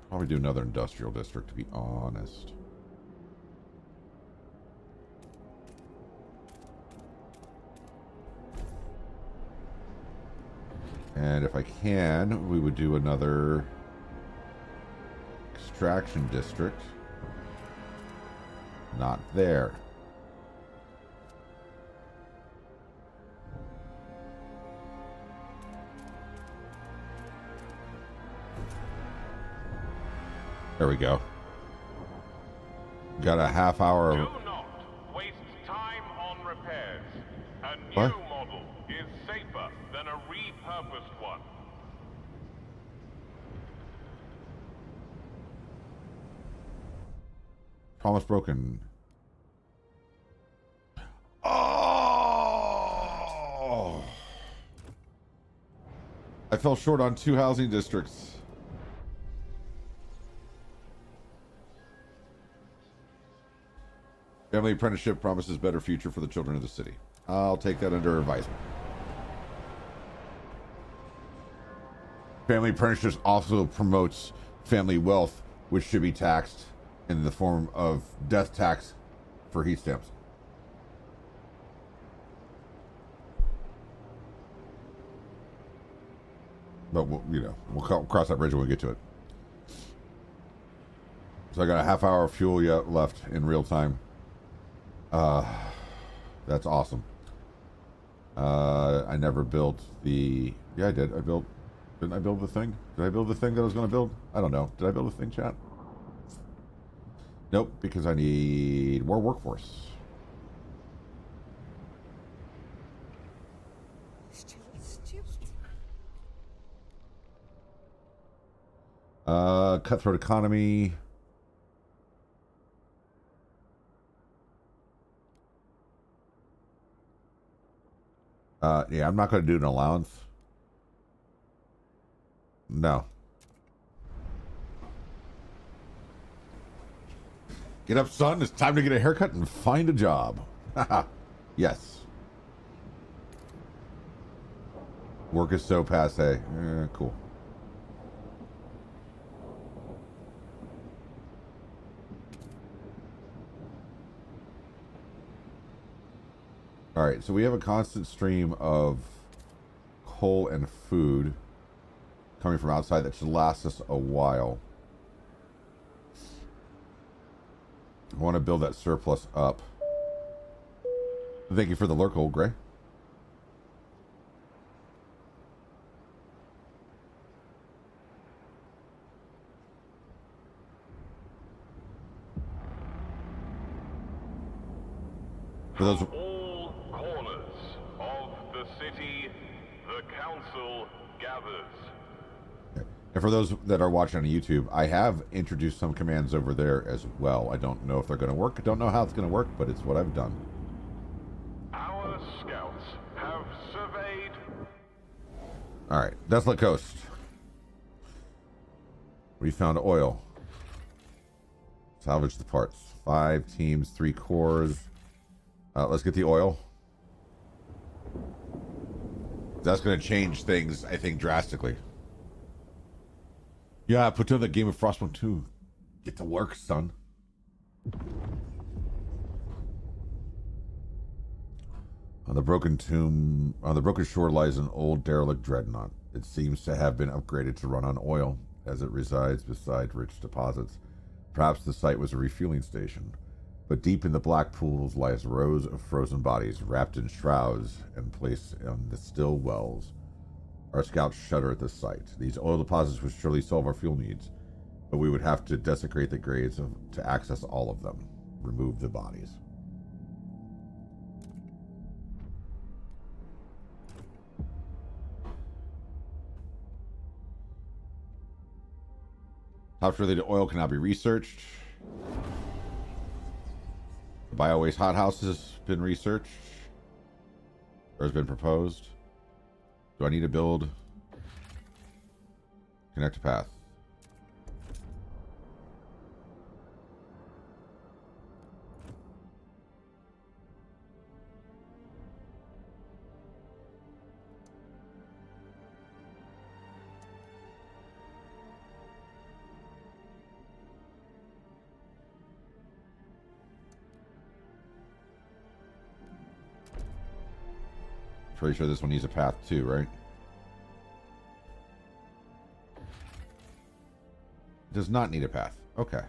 Probably do another industrial district, to be honest. And if I can, we would do another extraction district. Not there. There we go. Got a half hour. Do not waste time on repairs. A new What? model is safer than a repurposed one. Promise broken. Oh! I fell short on 2 housing districts. Family apprenticeship promises better future for the children of the city. I'll take that under advisement. Family apprenticeship also promotes family wealth, which should be taxed in the form of death tax for heat stamps. But we'll cross that bridge when we get to it. So I got a half hour of fuel yet left in real time. That's awesome. I never built the... Yeah, I did. I built Didn't I build the thing? Did I build the thing that I was going to build? I don't know. Did I build the thing, chat? Nope, because I need more workforce. Cutthroat economy. Yeah, I'm not going to do an allowance. No. Get up, son. It's time to get a haircut and find a job. Yes. Work is so passe. Cool. All right, so we have a constant stream of coal and food coming from outside that should last us a while. I want to build that surplus up. Thank you for the lurk, Old Gray. For those all corners of the city, the council gathers. And for those that are watching on YouTube, I have introduced some commands over there as well. I don't know if they're going to work. I don't know how it's going to work, but it's what I've done. Our scouts have surveyed. All right, Desolate Coast. We found oil. Salvage the parts. 5 teams, 3 cores. Let's get the oil. That's going to change things, I think, drastically. Yeah, put down that game of Frostpunk 2. Get to work, son. On the broken shore lies an old derelict dreadnought. It seems to have been upgraded to run on oil, as it resides beside rich deposits. Perhaps the site was a refueling station. But deep in the black pools lies rows of frozen bodies wrapped in shrouds and placed in the still wells. Our scouts shudder at the sight. These oil deposits would surely solve our fuel needs, but we would have to desecrate the graves to access all of them. Remove the bodies. Tops related oil cannot be researched. The biowaste hothouse has been researched or has been proposed. Do I need to build? Connect a path. Pretty sure this one needs a path too, right? Does not need a path. Okay.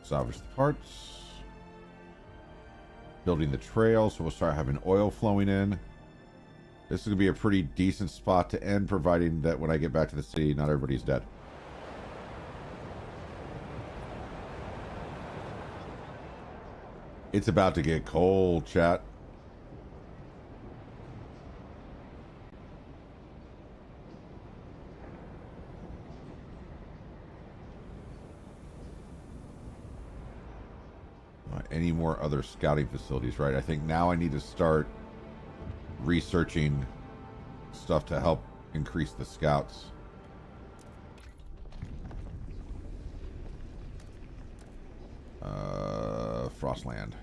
Salvage the parts. Building the trail, so we'll start having oil flowing in. This is going to be a pretty decent spot to end, providing that when I get back to the city, not everybody's dead. It's about to get cold, chat. Any more other scouting facilities, right? I think now I need to start researching stuff to help increase the scouts. Frostland.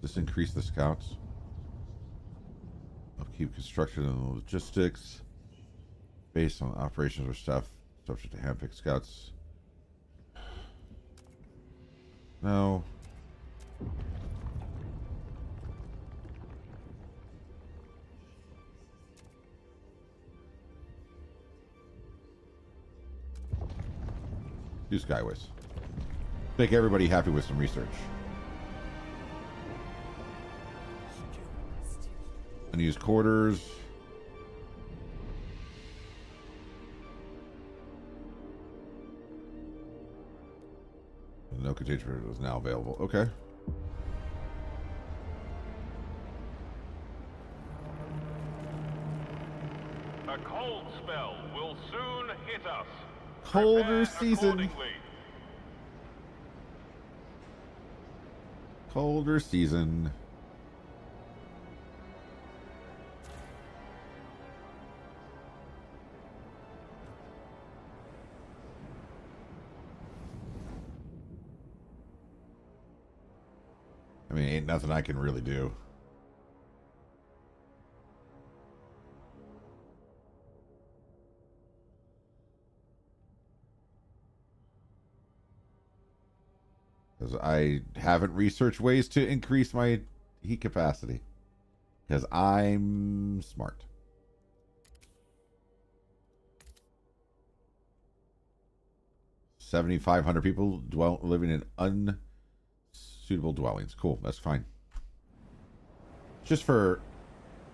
Just increase the scouts. Upkeep construction and logistics based on operations or staff subject to handpick scouts. No. Do Skyways. Make everybody happy with some research. Unused quarters. No contagion is now available. Okay. A cold spell will soon hit us. Colder Prepare season. accordingly. Colder season. I mean, ain't nothing I can really do. Because I haven't researched ways to increase my heat capacity. Because I'm smart. $7,500 people living in unsuitable dwellings. Cool, that's fine. Just for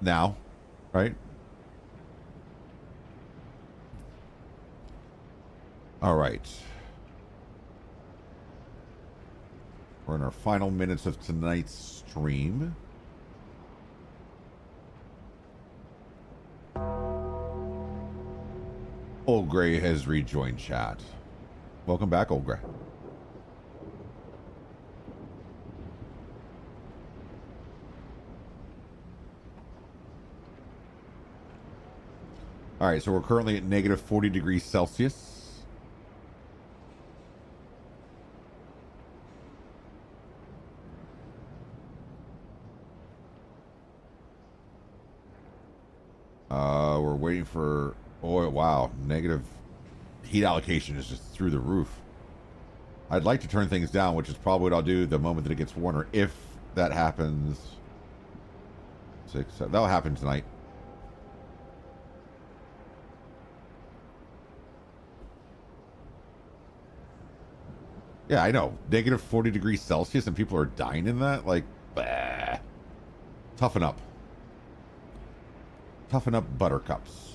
now, right? All right. We're in our final minutes of tonight's stream. Old Gray has rejoined chat. Welcome back, Old Gray. All right, so we're currently at negative 40 degrees Celsius. We're waiting for oil. Wow, negative heat allocation is just through the roof. I'd like to turn things down, which is probably what I'll do the moment that it gets warmer. If that happens, 6, 7, that'll happen tonight. Yeah, I know. Negative 40 degrees Celsius and people are dying in that? Like, bah. Toughen up. Toughen up, buttercups.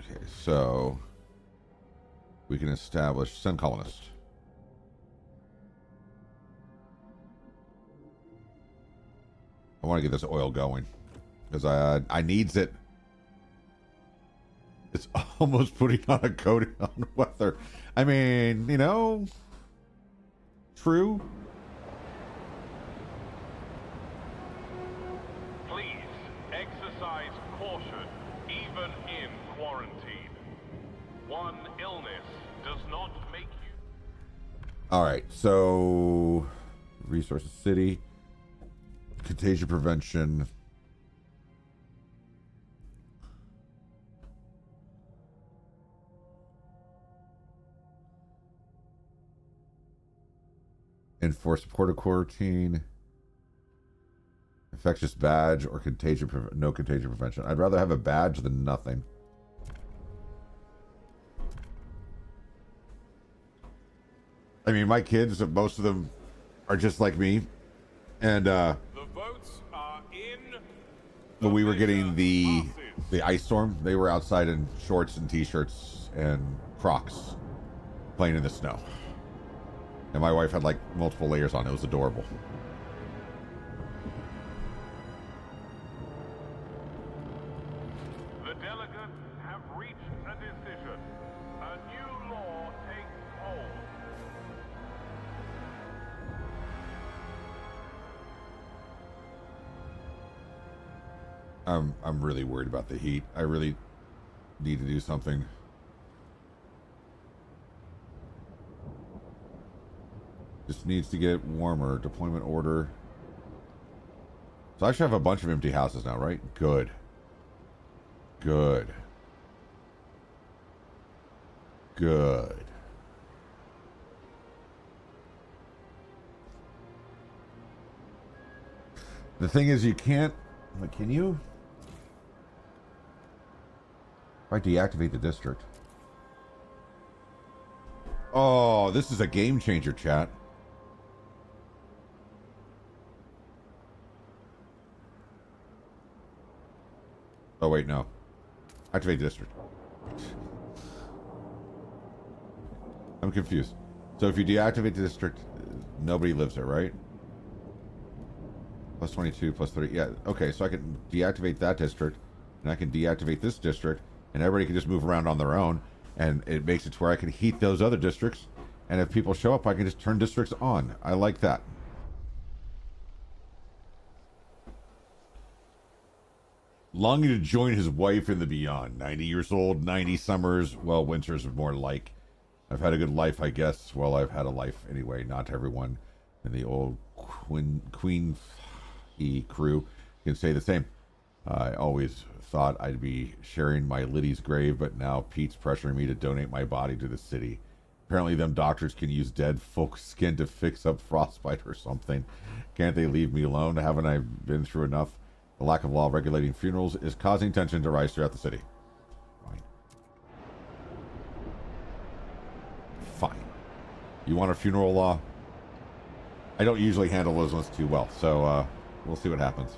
Okay, so we can establish Sun Colonist. I want to get this oil going because I needs it. It's almost putting on a coating on weather. I mean, you know, true. Please exercise caution, even in quarantine. One illness does not make you. All right, so Resources City, contagion prevention. Enforce quarantine, infectious badge, or no contagion prevention. I'd rather have a badge than nothing. I mean, my kids, most of them are just like me, and The votes are in. when we were getting the ice storm, they were outside in shorts and t-shirts and Crocs, playing in the snow. And my wife had like multiple layers on. It was adorable. The delegates have reached a decision. A new law takes hold. I'm really worried about the heat. I really need to do something. Just needs to get warmer. Deployment order. So I should have a bunch of empty houses now, right? Good. Good. Good. The thing is, you can't... Can you? If I deactivate the district. Oh, this is a game changer, chat. Oh, wait, no. Activate district. I'm confused. So if you deactivate the district, nobody lives there, right? Plus 22, plus 30. Yeah, okay, so I can deactivate that district, and I can deactivate this district, and everybody can just move around on their own, and it makes it to where I can heat those other districts, and if people show up, I can just turn districts on. I like that. Longing to join his wife in the beyond. 90 years old, 90 summers. Well, winters are more like. I've had a good life, I guess. Well, I've had a life anyway. Not everyone in the old Queen crew can say the same. I always thought I'd be sharing my Liddy's grave, but now Pete's pressuring me to donate my body to the city. Apparently them doctors can use dead folks' skin to fix up frostbite or something. Can't they leave me alone? Haven't I been through enough? The lack of law regulating funerals is causing tension to rise throughout the city. Fine. Fine. You want a funeral law? I don't usually handle those ones too well, so we'll see what happens.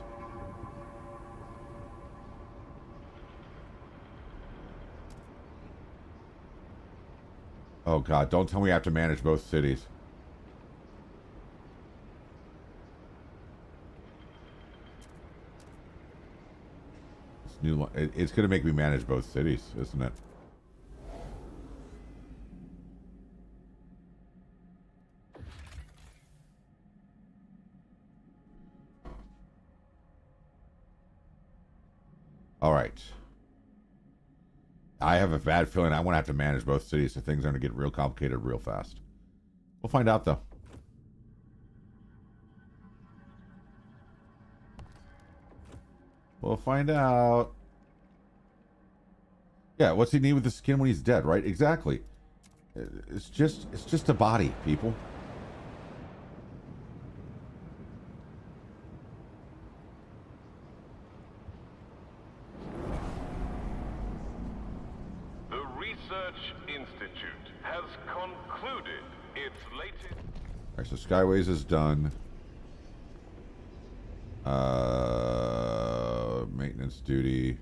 Oh god, don't tell me I have to manage both cities. It's going to make me manage both cities, isn't it? All right. I have a bad feeling I want to have to manage both cities, so things are going to get real complicated real fast. We'll find out, though. We'll find out. Yeah, what's he need with the skin when he's dead, right? Exactly. It's just a body, people. The Research Institute has concluded its latest... Alright, so Skyways is done. Maintenance duty.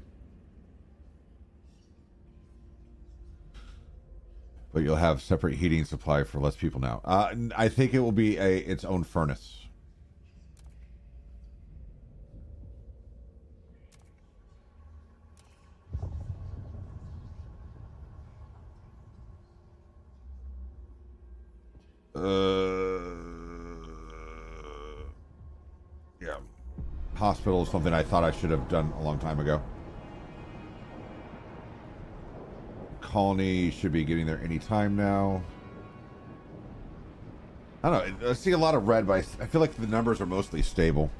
But you'll have separate heating supply for less people now. I think it will be its own furnace. Yeah. Hospital is something I thought I should have done a long time ago. Colony should be getting there any time now. I don't know. I see a lot of red, but I feel like the numbers are mostly stable.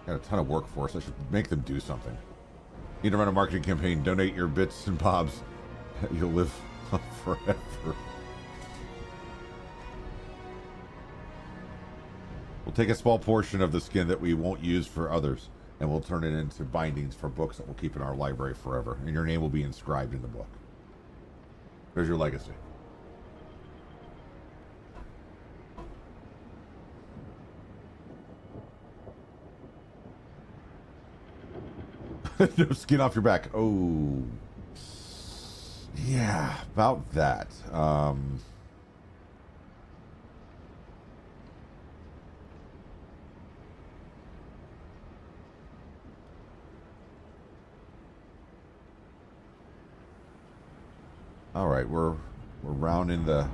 Got a ton of workforce. I should make them do something. Need to run a marketing campaign. Donate your bits and bobs. You'll live forever. We'll take a small portion of the skin that we won't use for others, and we'll turn it into bindings for books that we'll keep in our library forever. And your name will be inscribed in the book. There's your legacy. No skin off your back. Oh. Yeah, about that. All right, we're rounding the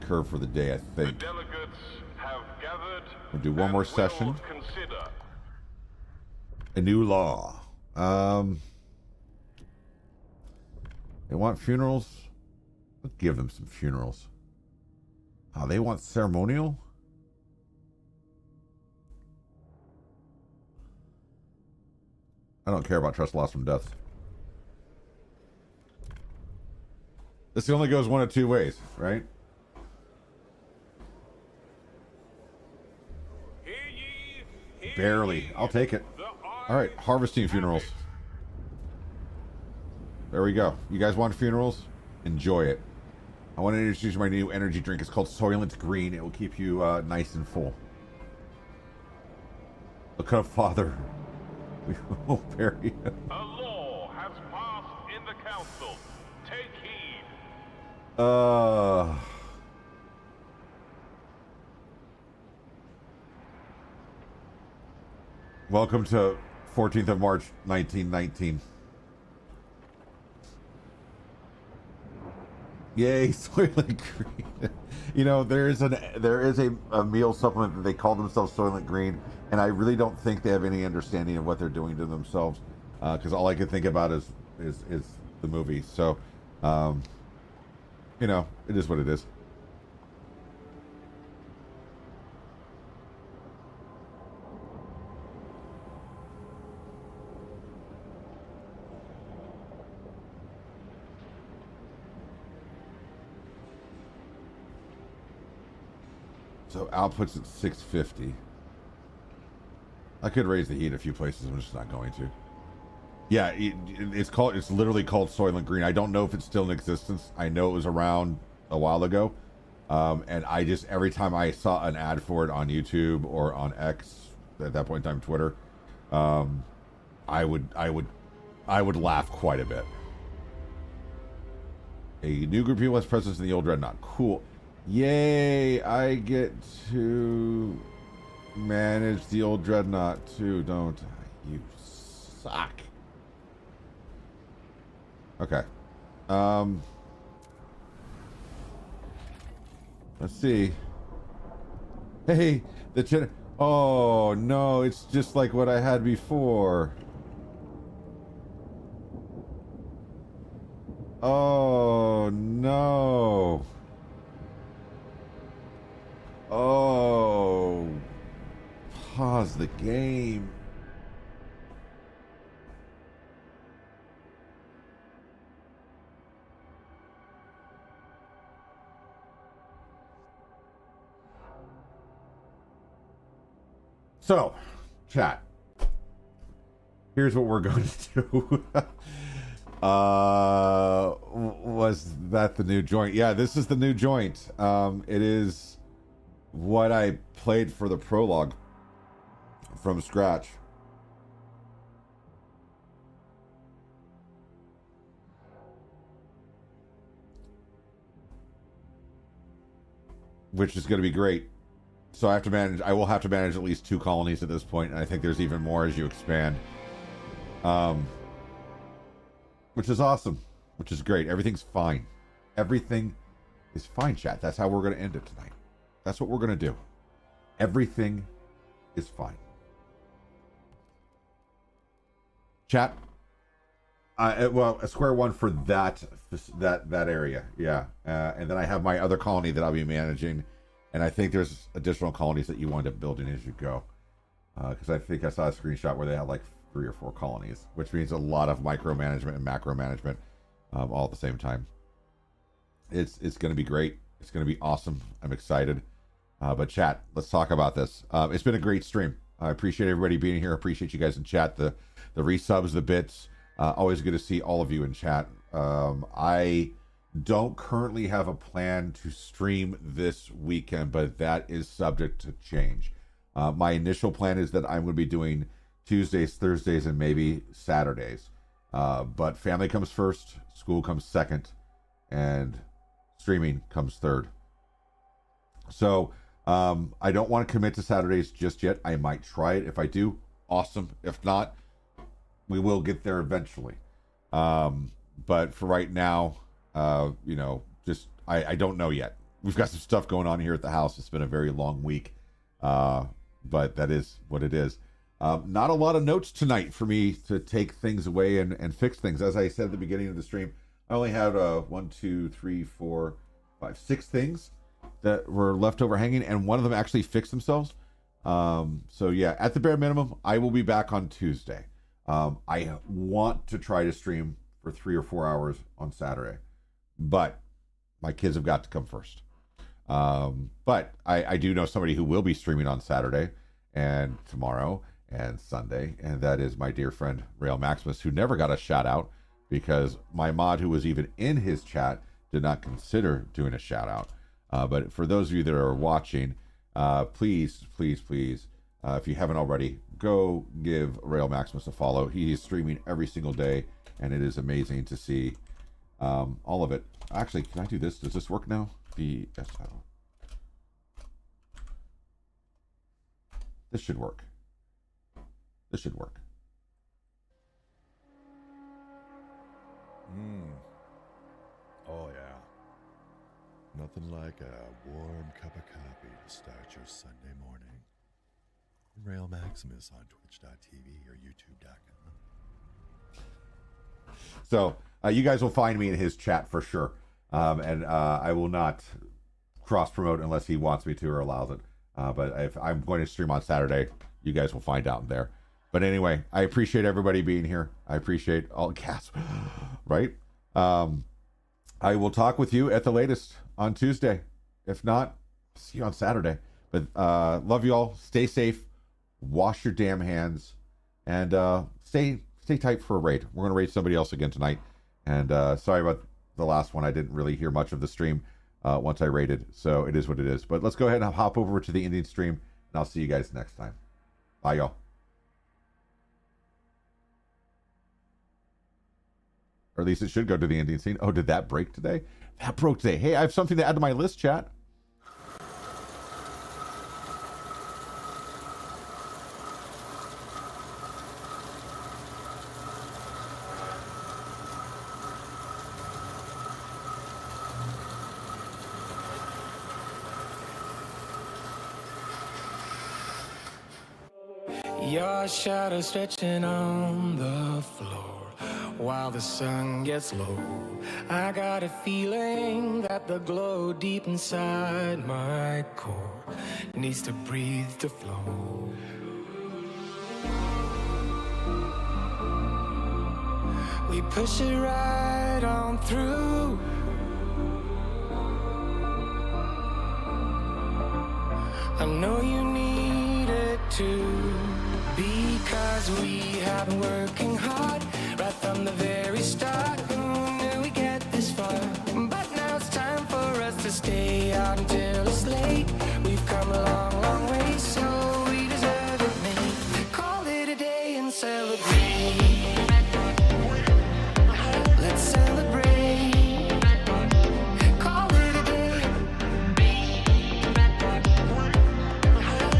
curve for the day, I think. The delegates have gathered. We'll do one more session. Consider A new law. They want funerals? Let's give them some funerals. Oh, they want ceremonial? I don't care about trust loss from death. This only goes one of two ways, right? Barely. I'll take it. All right, harvesting funerals. There we go. You guys want funerals? Enjoy it. I want to introduce my new energy drink. It's called Soylent Green. It will keep you nice and full. Look up, Father. We will bury you. A law has passed in the council. Take heed. Welcome to 14th of March, 1919. Yay, Soylent Green. You know, there is a meal supplement that they call themselves Soylent Green, and I really don't think they have any understanding of what they're doing to themselves, because all I can think about is the movie. So, you know, it is what it is. So output's at 650. I could raise the heat a few places. I'm just not going to. Yeah, it's literally called Soylent Green. I don't know if it's still in existence. I know it was around a while ago, and I just every time I saw an ad for it on YouTube or on X at that point in time, Twitter, I would laugh quite a bit. A new group of people has presence in the old Dreadnought. Cool. Yay, I get to manage the old Dreadnought too, don't I? You suck. Okay. Let's see. Hey, oh no, it's just like what I had before. Oh no. Oh, pause the game. So, chat. Here's what we're going to do. Was that the new joint? Yeah, this is the new joint. It is what I played for the prologue from scratch. Which is going to be great. So I will have to manage at least 2 colonies at this point, and I think there's even more as you expand. Which is awesome. Which is great. Everything's fine. Everything is fine, chat. That's how we're going to end it tonight. That's what we're going to do. Everything is fine. Chat. Well, a square one for that area. Yeah. And then I have my other colony that I'll be managing. And I think there's additional colonies that you wind up building as you go. Because I think I saw a screenshot where they had like 3 or 4 colonies, which means a lot of micromanagement and macro management all at the same time. It's going to be great. It's going to be awesome. I'm excited. But chat, let's talk about this. It's been a great stream. I appreciate everybody being here. I appreciate you guys in chat, the resubs, the bits. Always good to see all of you in chat. I don't currently have a plan to stream this weekend, but that is subject to change. My initial plan is that I'm going to be doing Tuesdays, Thursdays, and maybe Saturdays. But family comes first, school comes second, and streaming comes third. So I don't want to commit to Saturdays just yet. I might try it. If I do, awesome. If not, we will get there eventually. But for right now, I don't know yet. We've got some stuff going on here at the house. It's been a very long week, but that is what it is. Not a lot of notes tonight for me to take things away and fix things. As I said at the beginning of the stream, I only had 1, 2, 3, 4, 5, 6 things that were left over hanging, and one of them actually fixed themselves. So yeah, at the bare minimum, I will be back on Tuesday. I want to try to stream for 3 or 4 hours on Saturday, but my kids have got to come first. But I do know somebody who will be streaming on Saturday, and tomorrow and Sunday, and that is my dear friend Rail Maximus, who never got a shout out because my mod, who was even in his chat, did not consider doing a shout out. But for those of you that are watching, please, if you haven't already, go give Rail Maximus a follow. He is streaming every single day, and it is amazing to see all of it. Actually, can I do this? Does this work now? VSO. This should work. This should work. Oh, yeah. Nothing like a warm cup of coffee to start your Sunday morning. Rail Maximus on twitch.tv or youtube.com. So you guys will find me in his chat for sure. And I will not cross-promote unless he wants me to or allows it. But if I'm going to stream on Saturday, you guys will find out there. But anyway, I appreciate everybody being here. I appreciate all cats, right? I will talk with you at the latest on Tuesday. If not, see you on Saturday. But love you all. Stay safe. Wash your damn hands. And stay tight for a raid. We're going to raid somebody else again tonight. And sorry about the last one. I didn't really hear much of the stream once I raided. So it is what it is. But let's go ahead and hop over to the Indian stream. And I'll see you guys next time. Bye, y'all. Or at least it should go to the Indian scene. Oh, did that break today? That broke today. Hey, I have something to add to my list, chat. Your shadow stretching on the floor while the sun gets low. I got a feeling that the glow deep inside my core needs to breathe to flow. We push it right on through. I know you need it too, because we have been working hard right from the very start. Who knew we'd get this far? But now it's time for us to stay out until it's late. We've come a long, long way, so we deserve it, mate. Call it a day and celebrate. Let's celebrate. Call it a day.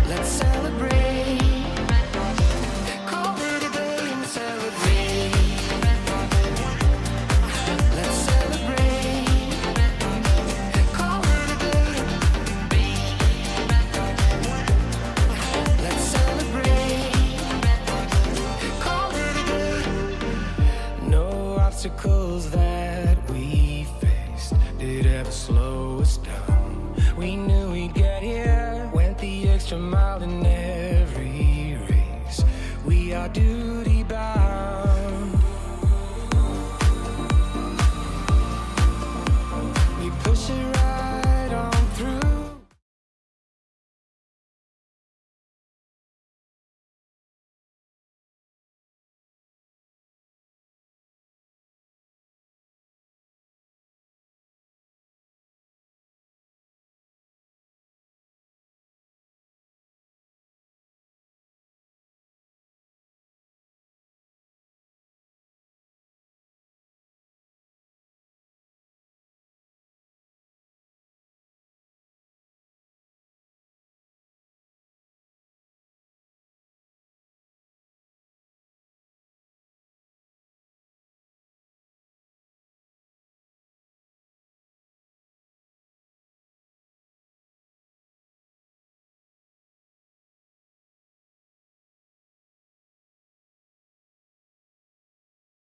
Let's celebrate. Call it a day and celebrate. Let's celebrate. Call it a day. Let's celebrate. Call it a day. No obstacles that we faced did ever slow us down. We knew we'd get here, went the extra mile in every race. We are due